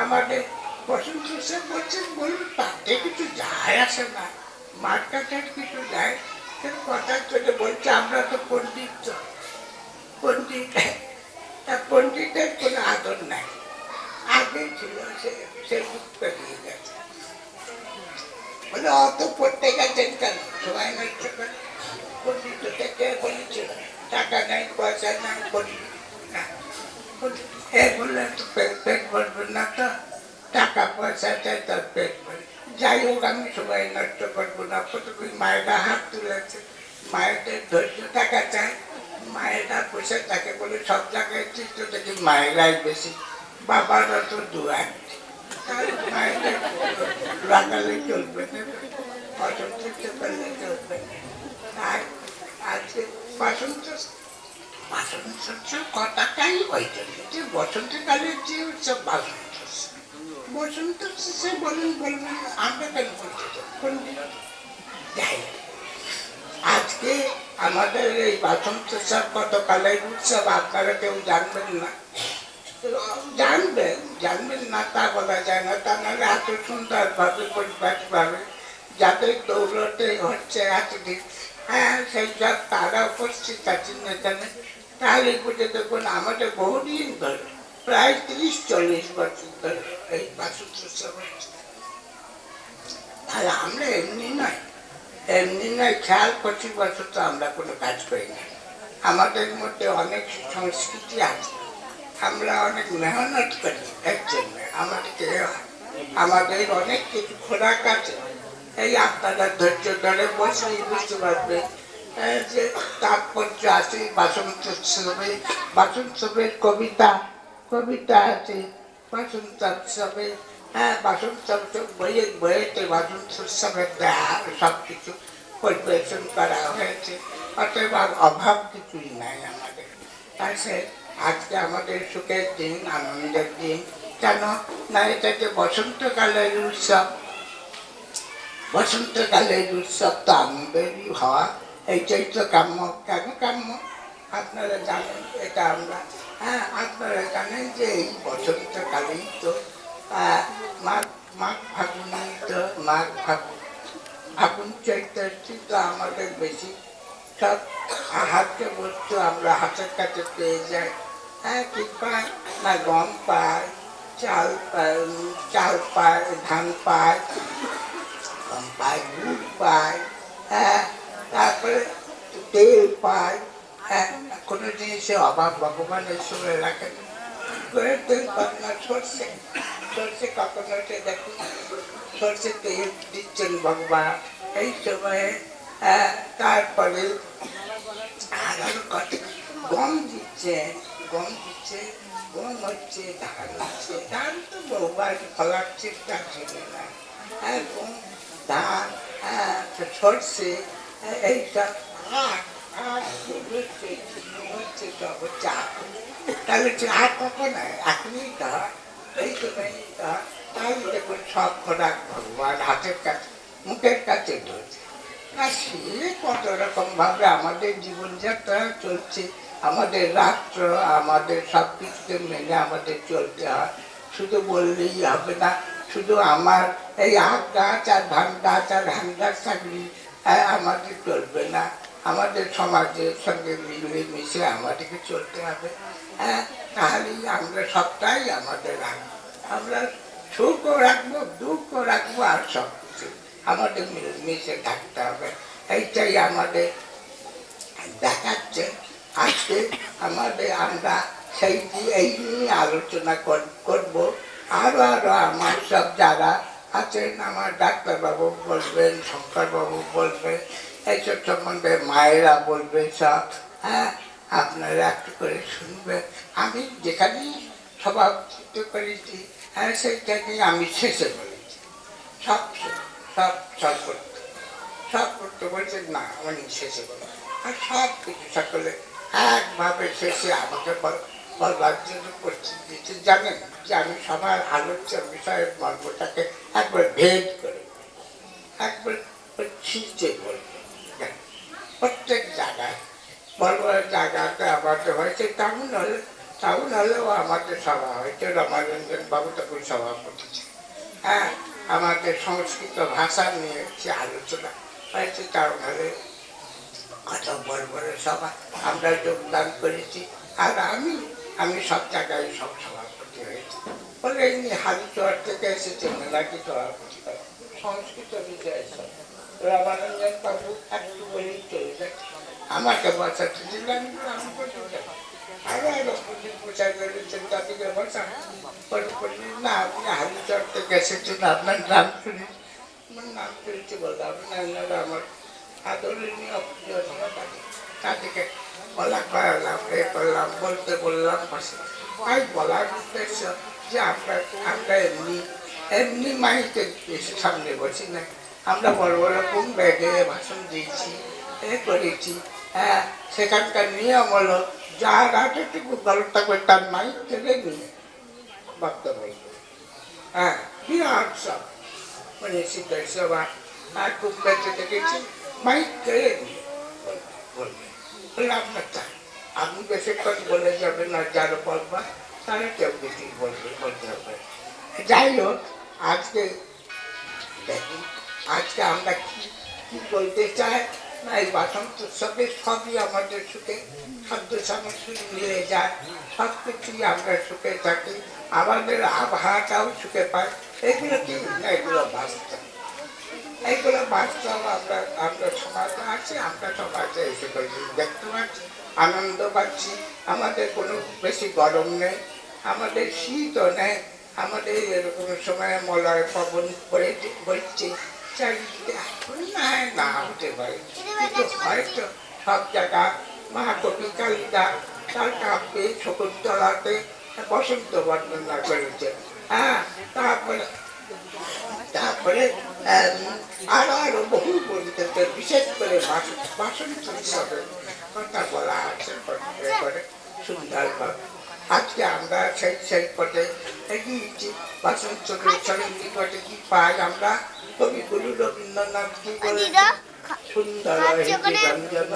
আমাদের বসন্ত উৎসব বলছেন, বলুন, তাতে কিছু যায় আসে না, মাঠ কাটার কিছু যায়। কথা চলে বলছে আমরা তো পণ্ডিত, পণ্ডিতের কোনো আদর নাই। আগে ছিল সে মুক্ত দিয়ে গেছে, বলে অত পড়তে গেছেন কেন? সবাই নষ্ট করে। পণ্ডিত থেকে বলেছিল টাকা নাই, পয়সা নাই, পণ্ডিত এ বললে তো পেট ভরবে না, তো টাকা পয়সা চাই তার পেট ভরে। যাই হোক, আমি সবাই নষ্ট করবো না। প্রথমে মায়েরা হাত তুলেছে, মায়েদের ধৈর্য টাকা চায়। মায়েরা বসে তাকে বলে সব জায়গায় চিত্র দেখি মায়েরাই বেশি, বাবারা তো দুয়ার। মায়েদের রাগালে চলবে না, অসন্তুষ্ট করলে চলবে না। আর আজকে বসন্ত উৎসব কথাটাই ওই জন্য যে বসন্তকালের যে উৎসব বসন্ত উৎসব বলবেন, আমরা কেন বলছি? যাই, আজকে আমাদের এই বসন্ত উৎসব কতকালের উৎসব আপনারা কেউ জানবেন না। জানবেন না তা বলা যায় না। তা নাহলে এত সুন্দরভাবে পরিপাটিভাবে যাদের দৌলতে হচ্ছে এতদিন, হ্যাঁ, সেই সব তারা উপস্থিত আছেন এখানে। তাহলে বুঝে দেখুন আমাদের বহুদিন ধরে, প্রায় 30-40 বছর ধরে এই বসন্ত উৎসব হচ্ছে। তাহলে আমরা এমনি নয়, খেয়াল 25 বছর তো আমরা কোনো কাজ করি না। আমাদের মধ্যে অনেক সংস্কৃতি আছে, আমরা অনেক মেহনত করি, এর জন্য আমাদের অনেক কিছু খোরাক আছে। এই আপনারা ধৈর্য ধরে বসলেই বুঝতে পারবে যে তাৎপর্য আছে বসন্ত উৎসবে। বসন্ত উৎসবের কবিতা আছে বসন্ত উৎসবে। হ্যাঁ, বসন্ত উৎসব বইয়েতে বসন্ত উৎসবের দেয়া সব কিছু পরিবেশন করা হয়েছে। অতএব অভাব কিছুই নাই আমাদের কাছে। আজকে আমাদের সুখের দিন, আনন্দের দিন। কেন না, এটা যে বসন্তকালের উৎসব। বসন্তকালের উৎসব তো আনন্দেরই হওয়া, এইটাই তো কাম্য। কেন কাম্য আপনারা জানেন, এটা আমরা, হ্যাঁ, আপনারা জানেন যে এই বসন্তকালেই তো মাঘ ফাগুন চৈত্রটি তো আমাদের বেশি সব আহার্য বস্তু আমরা হাতের কাছে পেয়ে যাই। হ্যাঁ, কি পায় না, গম পায়, চাল পায়, ধান পায়, গম পায়, গুড় পায়, তারপরে তেল পায়, কোনো জিনিসের অভাব ভগবানের সঙ্গে রাখেন করে তেল পান না। সর্ষে সর্ষে কখনোতে দেখুন সর্ষে তেল দিচ্ছেন ভগবান এই সময়ে। তারপরে আরো কত গম দিচ্ছে, গম দিচ্ছে, গম হচ্ছে, ধান হচ্ছে, ধান তো বহুবার ফলাচ্ছে তার জন্য না। গম, ধান, সর্ষে এইসব তাহলে চা কখন এখনই ধর এই সময় ধর, তাহলে দেখুন সব খোরাক ভগবান হাতের কাছে মুখের কাছে ধরছে। আর সে কত রকম ভাবে আমাদের জীবনযাত্রা চলছে, আমাদের রাষ্ট্র আমাদের সব কিছুকে মেনে আমাদের চলতে হয়। শুধু বললেই হবে না, শুধু আমার এই আখ গাছ আর ধান গাছ আর ধান গাছ থাকলে আমাদের চলবে না। আমাদের সমাজের সঙ্গে মিলে মিশে আমাদেরকে চলতে হবে। তাহলেই আমরা সবটাই আমাদের রাখবো, আমরা সুখও রাখবো, দুঃখও রাখবো, আর সব কিছু আমাদের মিলেমিশে থাকতে হবে। এইটাই আমাদের দেখাচ্ছে আজকে আমাদের। আমরা সেই এই নিয়ে আলোচনা করব। আরো আরো আমার সব যারা আছেন, আমার ডাক্তারবাবু বলবেন, শঙ্করবাবু বলবেন, এইসব সম্বন্ধে মায়েরা বলবে সব। আপনারা একটু করে শুনবেন। আমি যেখানেই সভাপতিত্ব করেছি সেইখানে আমি শেষে বলেছি সব সব সব করতে, সব করতে বলছে না আমি শেষে বলে। আর সব কিছু সকলে একভাবে শেষে আমাকে বলবার জন্য প্রস্তুত দিচ্ছে। জানেন যে আমি সবার আলোচ্য বিষয়ের মর্মটাকে একবার ভেদ করে, একবার ছিঁচে বলবো। প্রত্যেক জায়গায় বড় বড় জায়গাতে আমাদের হয়েছে, টাউন হলেও আমাদের সভা হয়েছে, রমারঞ্জন বাবু তখন সভাপতি ছিল। আমাদের সংস্কৃত ভাষা নিয়ে সে আলোচনা হয়েছে টাউন হলে, কত বড় বড় সভা আমরা যোগদান করেছি। আর আমি সব জায়গায় সব সভাপতি হয়েছি। বলে এমনি হালিচর থেকে এসেছে মেলাকে সভাপতি করে সংস্কৃত বিষয়ে সব। রমানঞ্জন বাবু একটু বলেই চলে যাচ্ছে, আমাকে বসাতে দিলেন, আমি বসে আরো আরো পোশাক বেরোচ্ছেন তাদেরকে বসান। না আপনি হালিচর থেকে এসেছেন, আপনার নাম শুনেছি। আমার নাম শুনেছি বলতে আপনার আমার আদরণীয় অপ্রিয় তাদেরকে বলা করালাম, এ করলাম, বলতে বললাম পাশে। তাই বলার উদ্দেশ্য যে আমরা এমনি মাইকে সামনে বসি না, আমরা বড় বড় কোন ব্যাগে ভাষণ দিয়েছি, এ করেছি। সেখানকার নিয়ম হলো যার আটটুকু গল্প থাকবে তার মাইক থেকে নিয়ে বক্তব্য। বিরাট সব মানে শীতের সভা আর খুব বেঁচে দেখেছি মাইক থেকে নিয়ে বলবে আপনার চাই। আপনি বেশিক্ষণ বলে যাবেন আর যারা বলবা তারা কেউ বেশি বলতে হবে। যাই হোক, আজকে দেখুন আজকে আমরা কি বলতে চাই না, এই বসন্ত উৎসবে সবই আমাদের সুখে, খাদ্য সামগ্রী মিলে যায়, সব কিছুই আমরা সুখে থাকি, আমাদের আবহাওয়াটাও সুখে পাই। এগুলো কি না, এগুলো বাস্তব, এইগুলো বাস্তব। আমরা সমাজে আছি, আমরা সমাজে এসে দেখতে পাচ্ছি, আনন্দ পাচ্ছি। আমাদের কোনো বেশি গরম নেই, আমাদের শীতও নেই, আমাদের এরকম সময় মলয় পবন করে বলছে চারিদিকে। এখন না হতে পারে, কিন্তু হয়তো সব জায়গা মহাকবি কালিদাস তার কাব্যে শকুন্তলাতে বসন্ত বর্ণনা করেছে। তারপরে আরো বহু বন্ধুতে বিশেষ করে বসন্ত উৎসবের কথা বলা আছে করে সুন্দরভাবে। আজকে আমরা সেই পথে এগিয়েছি। বসন্ত উৎসবের নিকটে কি পাই আমরা? কবিগুরু রবীন্দ্রনাথ কি বলে, সুন্দর রঞ্জন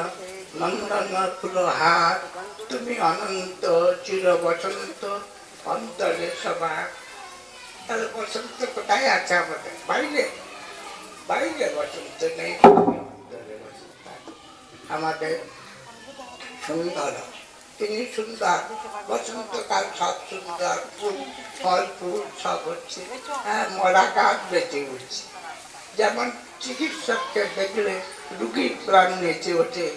নন্দন ফুলহার, তুমি অনন্ত চির বসন্ত অন্তরে সবার। তাহলে বসন্ত কোথায় আছে আমাদের? বাইরে, বাইরে বসন্ত নেই, অন্তরে বসন্ত আমাদের। সুন্দর, তিনি সুন্দর, বসন্তকাল সব সুন্দর, ফুল ফল ফুল সব হচ্ছে, মরা গাছ বেঁচে উঠছে। যেমন চিকিৎসককে দেখলে রুগীর প্রাণ নেচে ওঠে,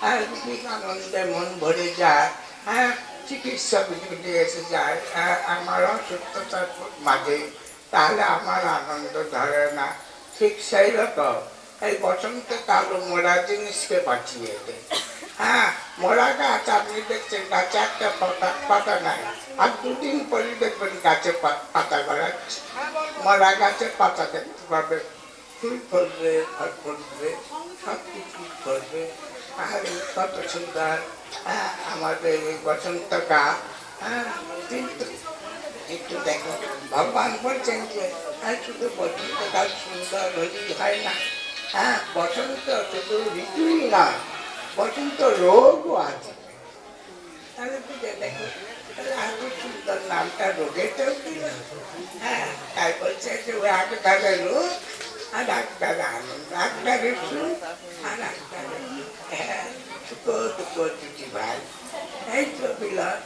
হ্যাঁ রুগীর আনন্দে মন ভরে যায়, হ্যাঁ চিকিৎসক যদি এসে যায় আমার অসুস্থতার মাঝে, তাহলে আমার আনন্দ ধরে না। ঠিক সেই রকম এই বসন্তকালও মরা জিনিসকে বাঁচিয়ে দেয়। হ্যাঁ মরা গাছ আপনি দেখছেন গাছে একটা পাতা নাই, আর দুদিন পরে দেখবেন গাছে পাতা গড়াচ্ছে। মরা গাছের পাতা দেখতে পাবে, ফুল ফলবে, ফল ফলবে, সব কিছু করবে। আর কত সুন্দর আমাদের এই বসন্তকাল। হ্যাঁ কিন্তু একটু দেখো ভগবান বলছেন যে শুধু বসন্তকাল সুন্দর হলেই হয় না, হ্যাঁ বসন্ত শুধু ঋতুই নয়, বসন্ত রোগও আছে। তাহলে বুঝে দেখো এত সুন্দর নামটা রোগেতেও দিল। হ্যাঁ তাই বলছে যে ওই ডাক্তারের রোগ আর ডাক্তারের আনন্দ, ডাক্তারের সুখ আর ডাক্তারের সুখ দুঃখ দুটি ভাই। এই তো বিলন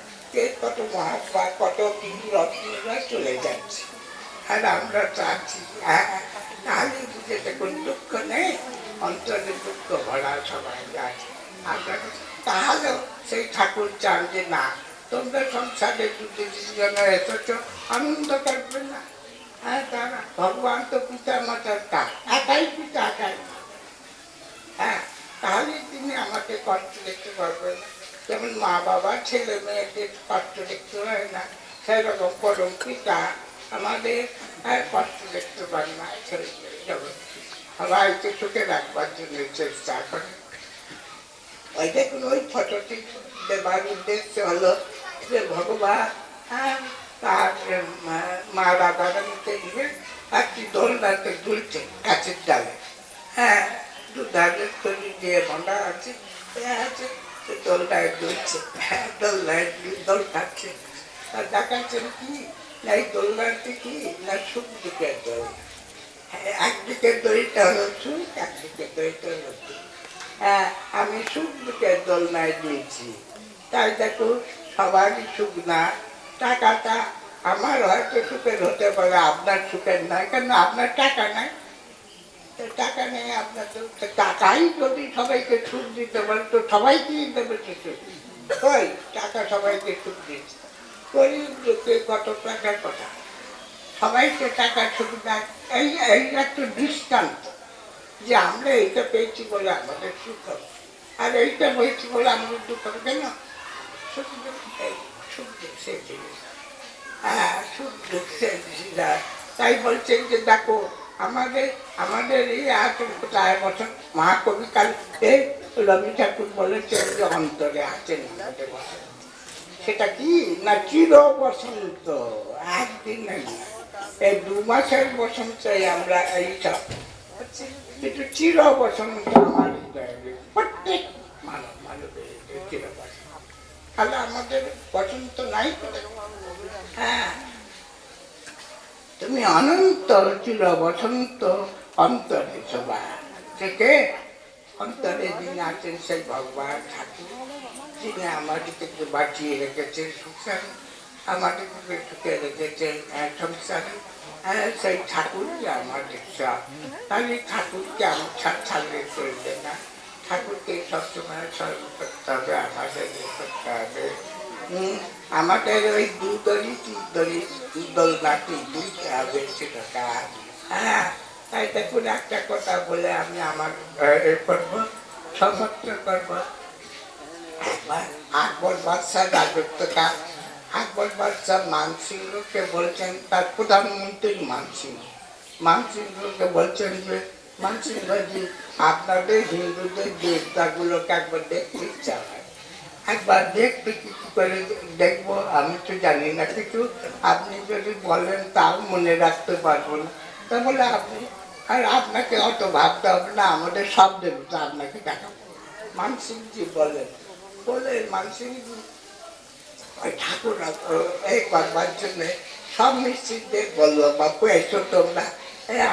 কত মহাত্মা কত কি রত্নরা চলে যাচ্ছে, আর আমরা চাচ্ছি তাহলে বুঝে দেখুন দুঃখ নেই, অন্তরে দুঃখ ভরা সবাই আছে। আমরা তাহলেও সেই ঠাকুর চান যে না তোমরা সংসারে দুটি জন্য এসেছ আনন্দ করবে না। হ্যাঁ তারা ভগবান তো পিতা মাতার কাজ, একাই পিতা একাই। হ্যাঁ তাহলে তিনি আমাকে কষ্ট দেখতে পারবেন না, যেমন মা বাবা ছেলে মেয়েদের কষ্ট দেখতে হয় না, সেরকম পরম পিতা আমাদের কষ্ট দেখতে পান না। ছেলে সবাইকে সুখে রাখবার জন্য চেষ্টা করে। ওই দেখুন ওই ফটোটি দেবার উদ্দেশ্য হলো যে ভগবান তার মা রাধারানীকে নিয়ে একটি দোলনাতে দুলছে গাছের ডালে। হ্যাঁ দুধারের তৈরি দিয়ে বন্ধা আছে, দোলনায় দুলছে, দোলনায় দোল খাচ্ছে। আর দেখাচ্ছেন কি না এই দোলনাটি কি না সুখ দিকের দোল। একদিকে দড়িটা হলো সুখ, একদিকে দড়িটা হলো সুখ। হ্যাঁ আমি সুখ দিকের দোলনায় দিয়েছি, তাই দেখো সবারই সুখ না। টাকাটা আমার হয়তো সুখের হতে পারে, আপনার সুখের নয়, কেন আপনার টাকা নাই। টাকা নেই আপনার, তো টাকাই যদি সবাইকে সুখ দিতে পারে তো সবাইকেই দেবে সুখ। ওই টাকা সবাইকে সুখ দিচ্ছে, গরিব লোকে কত টাকার কথা, সবাইকে টাকা সুখ দেয়। এই একটা দৃষ্টান্ত যে আমরা এইটা পেয়েছি বলে আমাদের সুখ হবে, আর এইটা পেয়েছি বলে আমাদের দুঃখ হবে কেন? সুখ দুঃখ সে জিনিস, হ্যাঁ সুখ দুঃখ সে জিনিসটা। তাই বলছেন যে দেখো আমাদের এই কোথায় বছর মহাকবি কাল রবি ঠাকুর বলেছেন যে অন্তরে আছেন আমাদের বসন্ত। সেটা কি না চির বসন্ত, একদিন না এই 2 মাসের বসন্ত আমরা এইসব কিন্তু চির বসন্ত আমার প্রত্যেক মানবের চির বসন্ত। তাহলে আমাদের বসন্ত নাই। হ্যাঁ তুমি অনন্ত চির বসন্ত অন্তরে সবা থেকে অন্তরে যিনি আছেন সেই ভগবান ঠাকুর, যিনি আমাদেরকে বাঁচিয়ে রেখেছেন সংসারে, আমাদেরকে সুখে রেখেছেন সংসারে। সেই ঠাকুরই আমাদের সব। তাহলে ঠাকুরকে আমার ছাড়লে চলবে না, ঠাকুরকে সবসময় স্মরণ করতে হবে, আমাদের করতে হবে। আমাদের ওই দোলনাটি দুইতে হবে সেটা। হ্যাঁ তাই দেখুন একটা কথা বলে আমি আমার করবো সমাপ্ত করবো। আকবর বাদশাহ রাজত্বকাল, আকবর বাদশাহ মানসিংহকে বলছেন, তার প্রধানমন্ত্রী মানসিংহকে বলছেন যে মানসিংহজি আপনাদের হিন্দুদের দেবতাগুলোকে একবার দেখতে ইচ্ছা হয়, একবার দেখতে কিছু করে দেখবো, আমি তো জানি না কিছু, আপনি যদি বলেন তাও মনে রাখতে পারবো না। তা বলে আপনি আর আপনাকে অত ভাবতে হবে না, আমাদের সব দেবতা আপনাকে দেখাবো। মানসিংহজি বলে মানসিংহজি ওই ঠাকুর এই করবার জন্য সব মিস্ত্রিদের বললো বাপু এসো তোমরা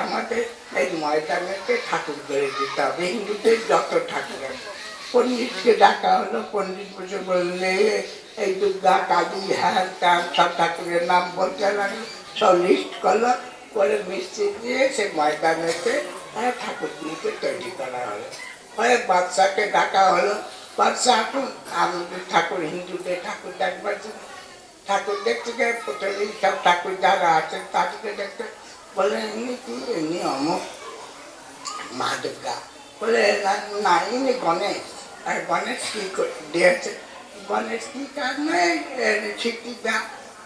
আমাদের এই ময়দানেতে ঠাকুর করে দিতে হবে, হিন্দুদের যত ঠাকুর আছে। পণ্ডিতকে ডাকা হলো, পণ্ডিত বসে বললে এই দুর্গা কালী হ্যান ত্যান সব ঠাকুরের নাম বলতে লাগলো, সব লিস্ট করলো, করে মিস্ত্রি দিয়ে সে ময়দানেতে ঠাকুরগুলিকে তৈরি করা হলো। অনেক বাচ্চাকে ডাকা হলো, বাচ্চা আসুন আমাদের ঠাকুর, হিন্দুদের ঠাকুর দেখবার জন্য। ঠাকুর দেখতে গিয়ে প্রথমেই সব ঠাকুর যারা আছেন তাদেরকে দেখতে বলে এমনি কি, এমনি অমুক মা দুর্গা। বলে না ইনি গণেশ। আর গণেশ কি দিয়েছে, গণেশ কি কারণে সিদ্ধি দান,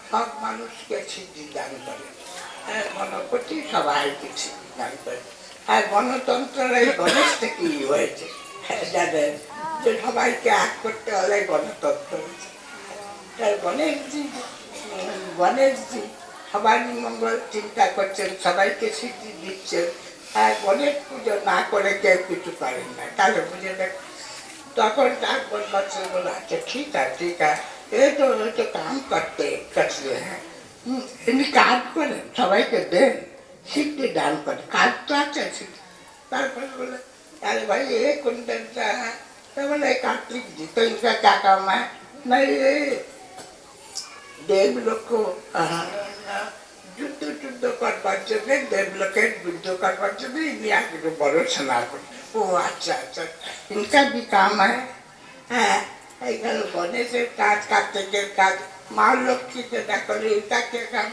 সব মানুষকে সিদ্ধি দান করে। গণপতি সবাইকে সিদ্ধি দান করে। আর গণতন্ত্রের এই গণেশ থেকেই হয়েছে, যাদের যে সবাইকে এক করতে হলে গণতন্ত্র হয়েছে। গণেশজি সবার মঙ্গল চিন্তা করছেন, সবাইকে সিদ্ধি দিচ্ছেন। আর গণেশ পুজো না করে কেউ কিছু করেন না, তাহলে বুঝে দেখ। তখন তার বলছে, বলে আচ্ছা ঠিক আছে ঠিক আছে, এই তো কাম করতে করছে। হ্যাঁ এমনি কাজ করেন, সবাইকে দেন, সিদ্ধি দান করেন, কাজ তো আছে সিদ্ধি। তারপরে বলে अरे भाई ये कौन करता है, तो बोले कार्तिक जी तो इनका क्या काम है, नहीं ये देव लोग को যুদ্ধ যুদ্ধ করবার জন্য, দেবলোকের যুদ্ধ করবার জন্য ইন্ডিয়া বড় সেনা করে। ও আচ্ছা আচ্ছা, ইনকা भी काम है। হ্যাঁ এইখানে গণেশের কাজ, কার্তিকের কাজ, মা লক্ষ্মীকে দেখো ইনকা কে কাম,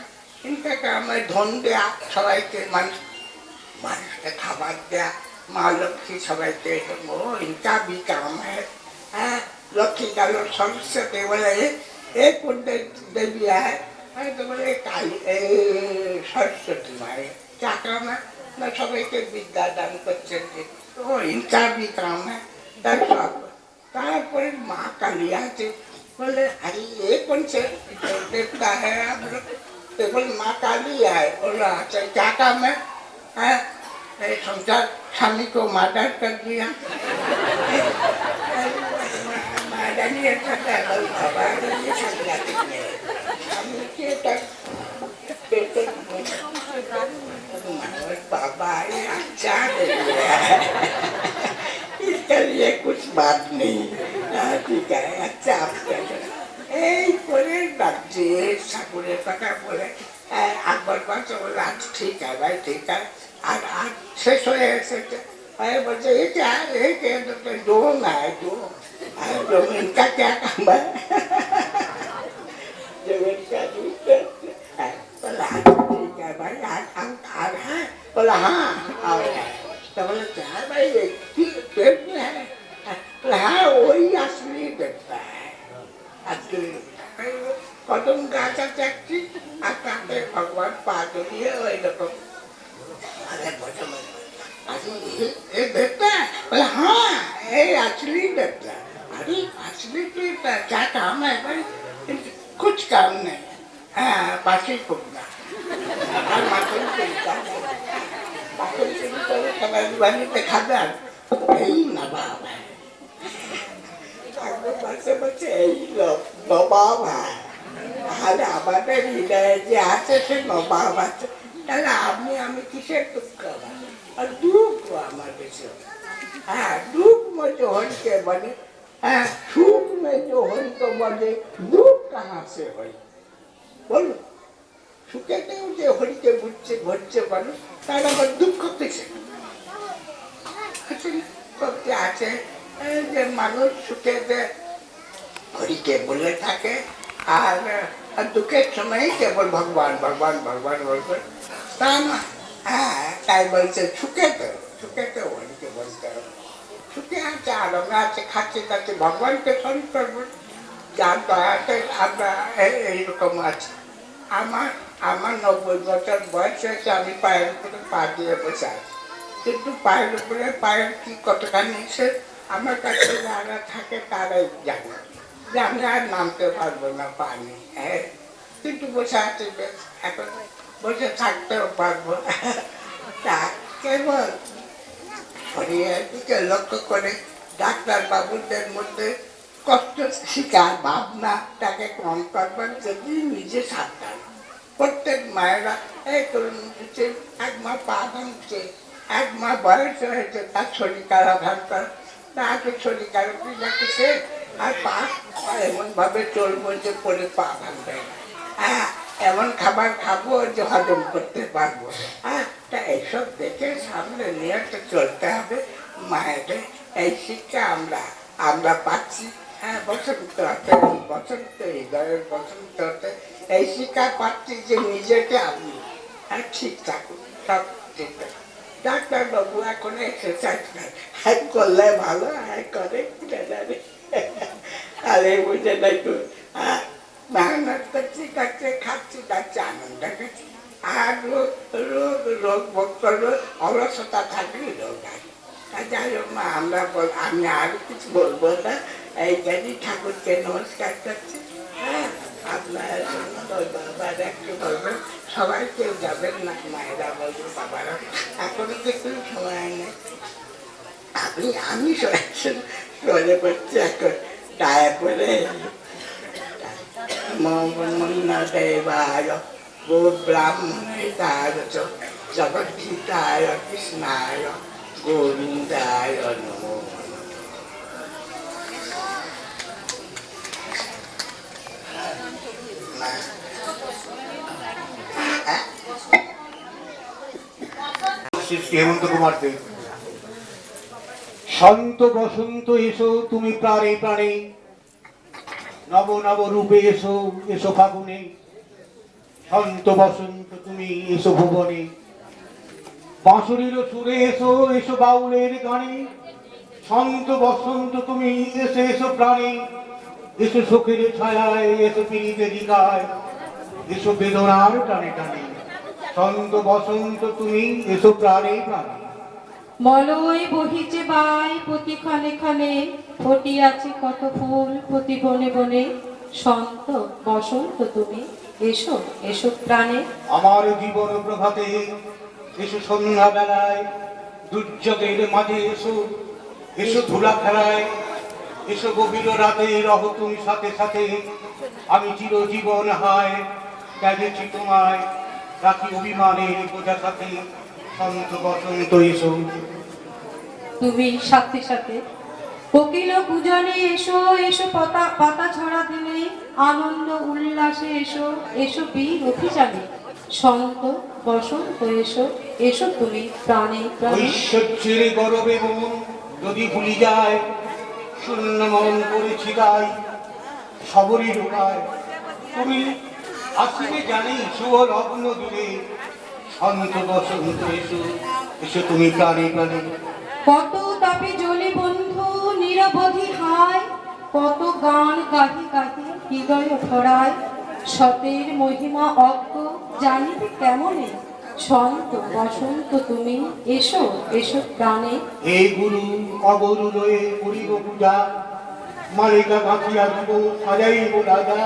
ইনকা কাম है ধন দেয়া, সবাইকে মানুষকে খাবার দেয়া, মা লক্ষ্মী সবাইকে। ও ইনকা भी काम है। হ্যাঁ লক্ষ্মী গেল সরস্বতী, বলে এ কোন দেবী है, তো বলে কালী, সরস্বতী মায়ের क्या काम है, না সবাইকে বিদ্যা দান করছেন। ও ইনকা भी काम है। তারপরে মা কালী আছে, বলে আরে এ কোন से देवता है आप लोग, तो बोले माँ काली है। बोला अच्छा क्या काम है, संसार स्वामी को मर्डर कर दिया। बाबा अच्छा इसके लिए कुछ बात नहीं, ठीक है अच्छा आप এই করে ডাকছে ঠাকুরের কথা বলে। আকবর বাচ্চা বলে আচ্ছা ঠিক আছে ভাই ঠিক আছে। আর আর শেষ হয়ে এসেছে, বলছে এটা ডোম है डोम, डोम इनका क्या काम है, जमीन का बोला ठीक है भाई आ रहा है। बोला हाँ आ रहा है। तो बोले क्या भाई पेट में है, बोला हाँ वही असली देखता है। কদম গাছ আছে একটি, আর তাতে ভগবান পা জড়িয়ে ওই রকম देखता है। बोला हाँ ये असली देखता है। अरे असली क्या काम है भाई, कुछ काम नहीं, हाँ बाकी फूकना और माथुर फूकता, माथुर फूकता सबाई बानी देखा दे यही नवाब है। বলছে এই নবাব হয়, তাহলে আমাদের হৃদয়ে যে আছে সে নবাব আছে, তাহলে আমি কিসের দুঃখ, আর দুঃখ আমার বেশি। হ্যাঁ दुख में जो हरि के बने, सुख में जो हरि को बने, दुख कहाँ से हई बोलो। सुखेতেও যে হরিকে বুঝছে ভরছে বলো, তার আবার দুঃখ কিসে করতে আছে। যে মানুষ সুখেতে হরিকে বলে থাকে, আর দুঃখের সময় কেবল ভগবান ভগবান ভগবান বলবে তা না। হ্যাঁ তাই বলছে সুখেতে হরিকে বলতে হবে। সুখে আছে, আরামে আছে, খাচ্ছে তাতে ভগবানকে স্মরণ করবো, যার দয়াতে আমরা এইরকম আছি। আমার 90 বছর বয়স হয়েছে, আমি পায়ের উপরে পা দিয়ে বসে আছি, কিন্তু পায়ের উপরে পায়ের কি কতখানি সে আমার কাছে যারা থাকে তারাই জানে যে আমি আর নামতে পারবো না পানি। হ্যাঁ কিন্তু বসে আছে, এখন বসে থাকতেও পারবো। তা কেবল শরীরের দিকে লক্ষ্য করে ডাক্তার বাবুদের মধ্যে কষ্ট শিকার ভাবনাটাকে কম করবার যদি নিজে সাবধান। প্রত্যেক মায়েরা এই করুন দিচ্ছে, এক মা পা ভাঙছে, এক মা বয়স হয়েছে, তার শরীর খারাপ ভাঙতাম, তাকে শরীর খারাপ যাচ্ছে, আর পা এমন ভাবে চলবো যে পরে পা ভাঙবে। হ্যাঁ এমন খাবার খাবো যে হজম করতে পারবো। হ্যাঁ তা এইসব দেখে সামনে নিয়ে চলতে হবে। মায়েদের এই শিক্ষা আমরা আমরা পাচ্ছি। হ্যাঁ, বসন্ত হৃদয়ের বসন্ত হতে এই শিক্ষা পাচ্ছি যে নিজেকে আমি ঠিক থাকুন, সব ঠিক থাকুন। ডাক্তারবাবু এখন এক্সারসাইজ করলে ভালো, করে কিনা জানে, আরে বুঝে নাই তো। মেহনত করছি, খাচ্ছি যাচ্ছি, আনন্দ করছি। আর রোগ ভোগ করলো, অলসতা থাকলে রোগ আসে। যাই হোক মা, আমি আর কিছু বলবো না, এই জানি ঠাকুরকে নমস্কার করছি। হ্যাঁ, আপনার বাবার একটু বলবেন, সবাই কেউ যাবেন না, মায়েরা বলবো, বাবারা এখনো কিছু সময় নেই। আমি সরে পড়ছি এখন, গায়ে পড়ে দেবায় গো ব্রাহ্মণায় জগদ্ধিতায় কৃষ্ণায় গোবিন্দায় নমো। হেমন্ত কুমার দেব। শান্ত বসন্ত এসো তুমি প্রাণে প্রাণে, নব নব রূপে এসো এসো ফাগুনে। শান্ত বসন্ত তুমি এসো ভুবনে, বাঁশুরির সুরে এসো এসো বাউলের গানে। শান্ত বসন্ত তুমি এসো এসো প্রাণে, এসো সুখের ছায়ায়, এসো পীড়িতের হৃদয়, এসো বেদনার টানে টানে। শান্ত বসন্ত তুমি এসো প্রাণে প্রাণে। মলয় বহিছে বাই প্রতি ক্ষণে ক্ষণে, ফটিয়াছে কত ফুল প্রতি বনে বনে। শান্ত বসন্ত তুমি এসো এসো প্রাণে। আমার জীবন প্রভাতে এসো সন্ধ্যা বেলায়, দুর্যোগের মাঝে এসো এসো ধুলা খেলায়। এসো গভীর রাতে রহ তুমি সাথে সাথে, আমি চিরজীবন হায় ত্যাগেছি তোমায়, রাখি অভিমানের বোঝা সাথে। শান্ত বসন্ত এসো তুমি সাথে সাথে। কোকিল পূজনে এসো এসো পাতা ছড়া দিনে, আনন্দ উল্লাসে এসো এসো বীর অভিযানে। শান্ত বসন্ত এসো এসো তুমি প্রাণে প্রাণে। ঐশ্বর্যের গরবে মন যদি ভুলি যায়, শূন্য মন করেছি গাই সবরই ঢোকায়। তুমি আসিবে জানি শুভ লগ্ন দূরে, শান্ত বসন্ত এসো এসো তুমি প্রাণে প্রাণে। কত তাপে জ্বলে বন্ধু নিরবধি হায়, কত গান গাহি গাহি হৃদয় ভরায়। সতের মহিমা অজ্ঞ জানিবে কেমনে, শান্ত বসন্ত তুমি এসো এসো প্রাণে। হে গুরু অগরু লয়ে করিব পূজা, মালিকা গাঁথিয়া দিব সাজাইব রাজা।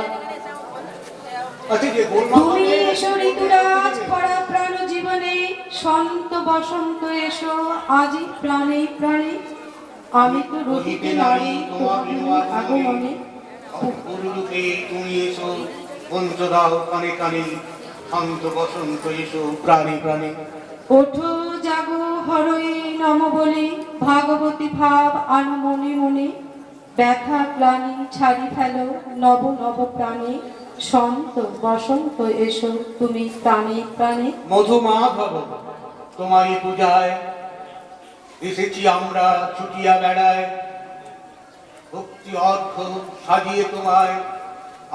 আচ্ছা যে তুমি এসো ঋতুরাজ ভরা প্রাণ জীবনে, শান্ত বসন্ত এসো আজি প্রাণে প্রাণে। আমি তো রহিতে নারী তোমার আগমনে। গুরুরূপে তুমি এসো পঞ্চদাও কানে কানে, শান্ত বসন্ত এসো প্রাণে প্রাণে। ওঠো জাগো হরয়ে নম বলে, ভাগবতী ভাব আনো মনে মনে। ব্যথা গ্লানি ছাড়ি ফেলো নব নব প্রাণে, শান্ত বসন্ত এসো তুমি প্রাণে প্রাণে। মধু মাধব তোমারই পূজায় এসেছি আমরা ছুটিয়া বেড়ায়। ভক্তি অর্থ সাজিয়ে তোমায়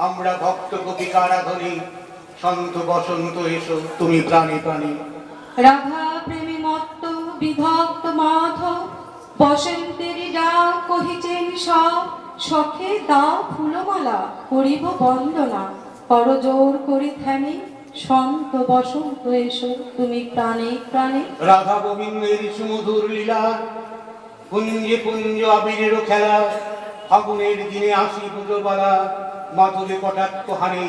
আমরা ভক্ত কবিকার আধুনি, শান্ত বসন্ত এসো তুমি প্রাণে প্রাণে। রাধা প্রেমী মত্ত বিভক্ত মাধব, বসন্তের ডাক কহিছেন সব। শখে দাও ফুলমালা করিব বন্দনা, করজোর করি ধ্যানে। শান্ত বসন্ত এসো তুমি প্রাণে প্রাণে। রাধা গোবিন্দের সুমধুর লীলা, পুঞ্জে পুঞ্জ আবিরের খেলা। ফাগুনের দিনে আসি পুজোবালা, মাধুরে কটাক্ষ হানে।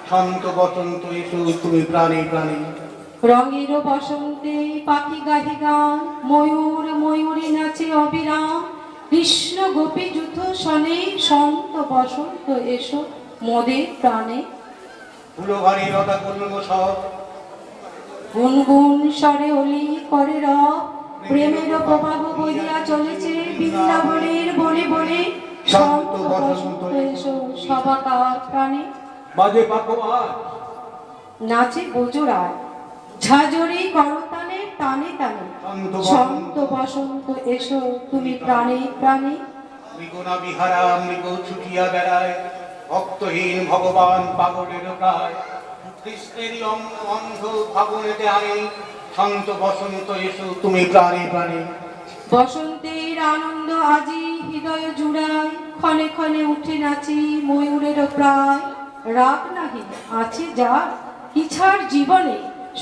শান্ত বসন্ত এসো তুমি প্রাণে প্রাণে। রঙের বসন্তে পাখি গাহি গান, ময়ূর ময়ূরী নাচে অবিরাম। কৃষ্ণ গোপী যুথ শনে, শান্ত বসন্ত এসো মোদের প্রাণে। ফুলঘরে লতা করল সব, গুনগুন স্বরে অলি করে রব। প্রেমের প্রবাহ বইয়া চলেছে বৃন্দাবনের বনে বনে। শান্ত বসন্ত এসো সবাকার প্রাণে। বাজে পাকোয়াজ নাচে বজুরায়, ঝাঁঝরি করতালে টানে টানে শান্ত শান্ত বসন্ত এসো তুমি প্রাণে প্রাণে মৃগনা বিহারা মৃগ ছুটিয়া বেড়ায় ভক্তহীন ভগবান পাগলের প্রায় কৃষ্ণেরই অন্ধ ফাগুনেতে আনে শান্ত বসন্ত এসো তুমি প্রাণে প্রাণে বসন্তের আনন্দ আজি হৃদয় জুড়ায় ক্ষণে ক্ষণে উঠে নাচি ময়ূরের প্রায় রাগ নাহি আছে যার ইছার জীবনে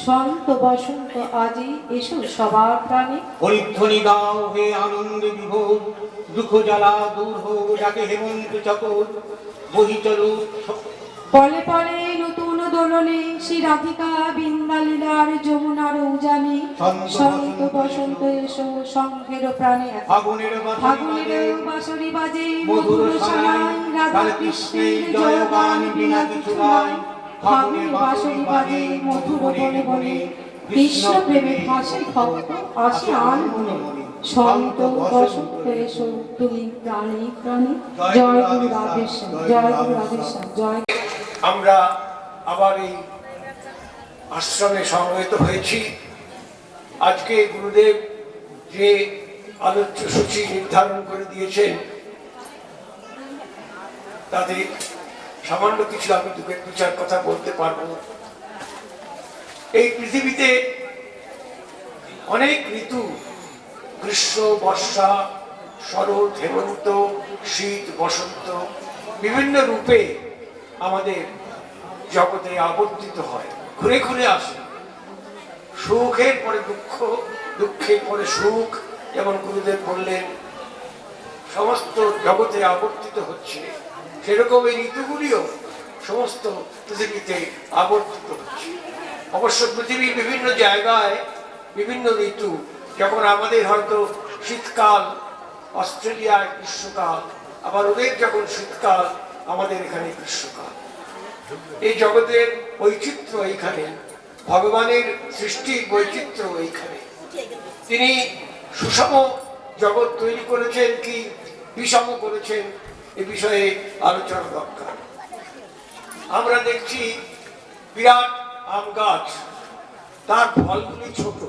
শান্ত বসন্ত আজি এসো সবার প্রাণে হরিধ্বনি গাও হে আনন্দে বিভোর দুঃখ জ্বালা দূর হোক যাকে হেমন্ত চকর বহি চলু পলে পলে নতুন দোলনে শ্রী রাধিকা বৃন্দালীলার যমুনার উজানে শান্ত বসন্ত এসো সঙ্গের প্রাণে ফাগুনের ফাগুনের বাঁশরি বাজে মধুর সানাই রাধা কৃষ্ণের জয়গান বিনা কিছু নাই ফাগুনের বাঁশরি বাজে মধুর বনে বনে কৃষ্ণ প্রেমে ভাসে ভক্ত আসে আন মনে শান্ত বসন্ত এসো তুমি প্রাণে প্রাণে জয় গুরু রাধেশ্যাম জয় গুরু রাধেশ্যাম জয় আমরা আবার এই আশ্রমে সমবেত হয়েছি। আজকে গুরুদেব যে আলোচ্য সূচি নির্ধারণ করে দিয়েছেন তাতে সামান্য কিছু আমি দু চার কথা বলতে পারবো। এই পৃথিবীতে অনেক ঋতু, গ্রীষ্ম, বর্ষা, শরৎ, হেমন্ত, শীত, বসন্ত বিভিন্ন রূপে আমাদের জগতে আবর্তিত হয়, ঘুরে ঘুরে আসে। সুখের পরে দুঃখ, দুঃখের পরে সুখ, যেমন গুরুদেব বললেন সমস্ত জগতে আবর্তিত হচ্ছে, সেরকম এই ঋতুগুলিও সমস্ত পৃথিবীতে আবর্তিত হচ্ছে। অবশ্য পৃথিবীর বিভিন্ন জায়গায় বিভিন্ন ঋতু, যখন আমাদের হয়তো শীতকাল, অস্ট্রেলিয়ায় গ্রীষ্মকাল, আবার ওদের যখন শীতকাল, আমাদের এখানে গ্রীষ্মকাল। এই জগতের বৈচিত্র্য এইখানে, ভগবানের সৃষ্টির বৈচিত্র্য এইখানে। তিনি সুষম জগৎ তৈরি করেছেন কি বিষম করেছেন, এ বিষয়ে আলোচনা দরকার। আমরা দেখছি বিরাট আম গাছ, তার ফলগুলি ছোট।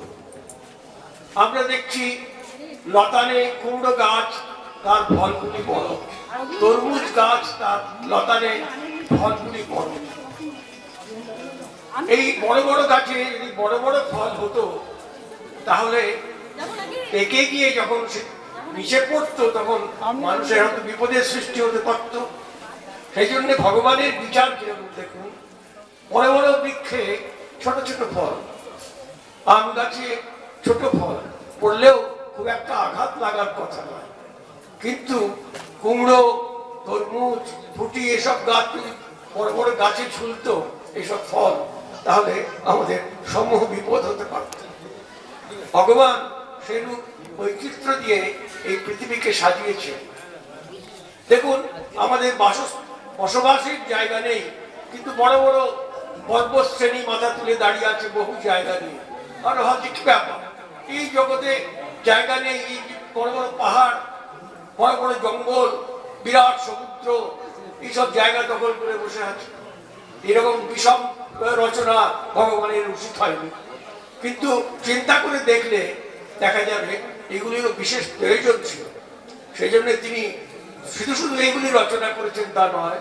আমরা দেখছি লতানে কুমড়ো গাছ, তার ফলগুলি বড়। তরমুজ গাছ, তার লতানে ফলগুলি বড়। এই বড় বড় গাছে যদি বড় বড় ফল হতো, তাহলে পেকে গিয়ে যখন নিচে পড়তো তখন মানুষের হয়তো বিপদের সৃষ্টি হতে পারত। সেই জন্য ভগবানের বিচার যেরকম দেখুন, বড় বড় বৃক্ষে ছোট ছোট ফল, আম গাছে ছোট ফল পড়লেও খুব একটা আঘাত লাগার কথা নয়। কিন্তু কুমড়ো, তরমুজ, ফুটি এসব গাছ যদি বড় বড় গাছে ঝুলতো এসব ফল, তাহলে আমাদের সমূহ বিপদ হতে পারত। ভগবান সেরূপ বৈচিত্র্য দিয়ে এই পৃথিবীকে সাজিয়েছে। দেখুন, আমাদের বসবাসের জায়গা নেই, কিন্তু বড় বড় পর্বত শ্রেণী মাথা তুলে দাঁড়িয়ে আছে বহু জায়গা নিয়ে। আর হচ্ছে কি ব্যাপার, এই জগতে জায়গা নেই। এই বড় বড় পাহাড়, বড় বড় জঙ্গল, বিরাট সমুদ্র, এইসব জায়গা দখল করে বসে আছে। এরকম বিষম রচনা ভগবানের উচিত হয়নি। কিন্তু চিন্তা করে দেখলে দেখা যাবে এগুলিরও বিশেষ প্রয়োজন ছিল। সেই জন্য তিনি শুধু শুধু এইগুলি রচনা করেছেন তা নয়।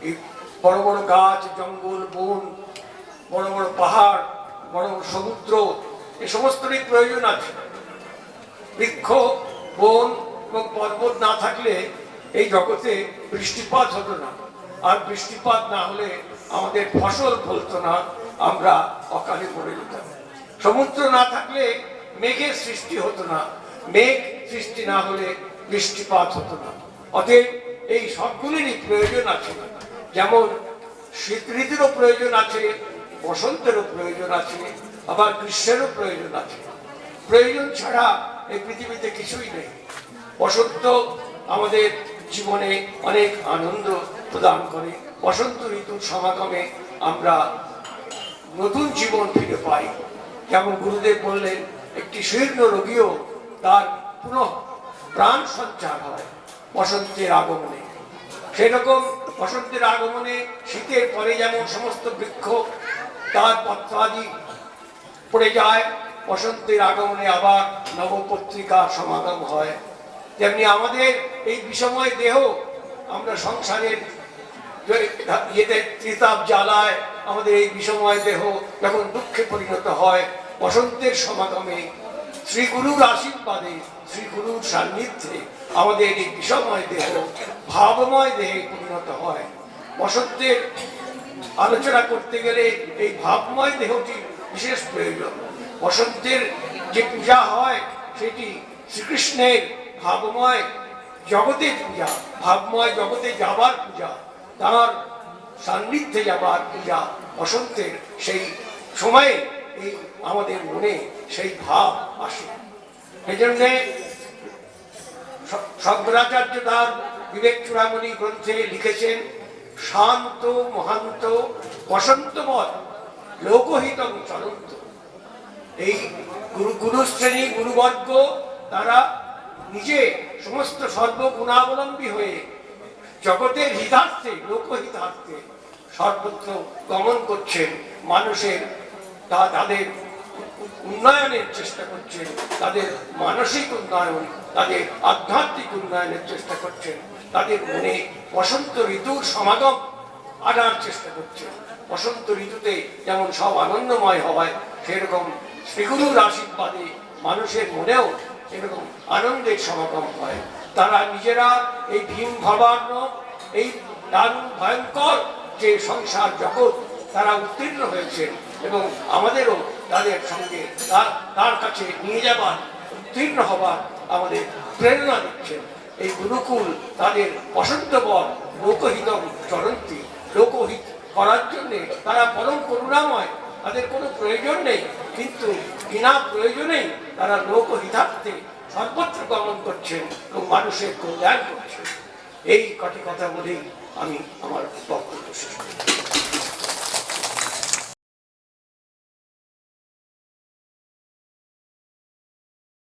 এই বড় বড় গাছ, জঙ্গল, বন, বড় বড় পাহাড়, বড় বড় সমুদ্র, এই সমস্তরই প্রয়োজন আছে। বৃক্ষ, বন এবং পর্বত না থাকলে এই জগতে বৃষ্টিপাত হতো না। আর বৃষ্টিপাত না হলে আমাদের ফসল ফলতো না, আমরা অকালে পড়ে যেতাম। সমুদ্র না থাকলে মেঘের সৃষ্টি হতো না, মেঘ সৃষ্টি না হলে বৃষ্টিপাত হতো না। অতএব এই সবগুলিরই প্রয়োজন আছে। যেমন শীত ঋতুরও প্রয়োজন আছে, বসন্তেরও প্রয়োজন আছে, আবার গ্রীষ্মেরও প্রয়োজন আছে। প্রয়োজন ছাড়া এই পৃথিবীতে কিছুই নেই। বসন্ত আমাদের জীবনে অনেক আনন্দ প্রদান করে। বসন্ত ঋতুর সমাগমে আমরা নতুন জীবন ফিরে পাই। যেমন গুরুদেব বললেন, একটি শীর্ণ রোগীও তার পুনঃ প্রাণ সঞ্চার হয় বসন্তের আগমনে। সেরকম বসন্তের আগমনে শীতের পরে যেমন সমস্ত বৃক্ষ তার পত্রাদি পড়ে যায়, বসন্তের আগমনে আবার নবপত্রিকা সমাগম হয়, তেমনি আমাদের এই বিষময় দেহ, আমরা সংসারের ইয়েতে ত্রিতাপ জ্বালায় আমাদের এই বিষময় দেহ যখন দুঃখে পরিণত হয়, বসন্তের সমাগমে শ্রীগুরুর আশীর্বাদে, শ্রীগুরুর সান্নিধ্যে আমাদের এই বিষময় দেহ ভাবময় দেহে পরিণত হয়। বসন্তের আলোচনা করতে গেলে এই ভাবময় দেহটি বিশেষ প্রয়োজন। বসন্তের যে পূজা হয় সেটি শ্রীকৃষ্ণের ভাবময় জগতের পূজা, ভাবময় জগতে যাবার পূজা, তার সান্নিধ্যে যাবার পূজা। বসন্তের সেই সময়ে এই আমাদের মনে সেই ভাব আসে। এই জন্যে শঙ্করাচার্য তার বিবেক চূড়ামণি গ্রন্থে লিখেছেন, শান্ত মহান্ত বসন্তময় লোকহিতং চলন্ত। এই গুরুশ্রেণী গুরুবর্গ তারা নিজে সমস্ত সর্বগুণাবলম্বী হয়ে জগতের হিতার্থে, লোকহিতার্থে সর্বত্র গমন করছেন, মানুষের তাদের উন্নয়নের চেষ্টা করছেন, তাদের মানসিক উন্নয়ন, তাদের আধ্যাত্মিক উন্নয়নের চেষ্টা করছেন, তাদের মনে বসন্ত ঋতুর সমাগম আনার চেষ্টা করছেন। বসন্ত ঋতুতে যেমন সব আনন্দময় হয়, সেরকম শ্রীগুরুর আশীর্বাদে মানুষের মনেও এরকম আনন্দের সমাগম হয়। তারা নিজেরা এই ভীম ভবার্ণ, এই দারুণ ভয়ঙ্কর যে সংসার জগৎ তারা উত্তীর্ণ হয়েছেন এবং আমাদেরও তাদের সঙ্গে তার কাছে নিয়ে যাবার, উত্তীর্ণ হবার আমাদের প্রেরণা দিচ্ছেন। এই গুরুকুল তাদের বসন্তবর লোকহিতং চরন্তি, লোকহিত করার জন্যে তারা পরম করুণাময়, তাদের কোনো প্রয়োজন নেই, কিন্তু বিনা প্রয়োজনেই তারা লোকহিতার্থে সর্বত্র গমন করছেন এবং মানুষের কল্যাণ করছেন। এই কটি কথা বলেই আমি আমার বক্তব্য শেষ করি।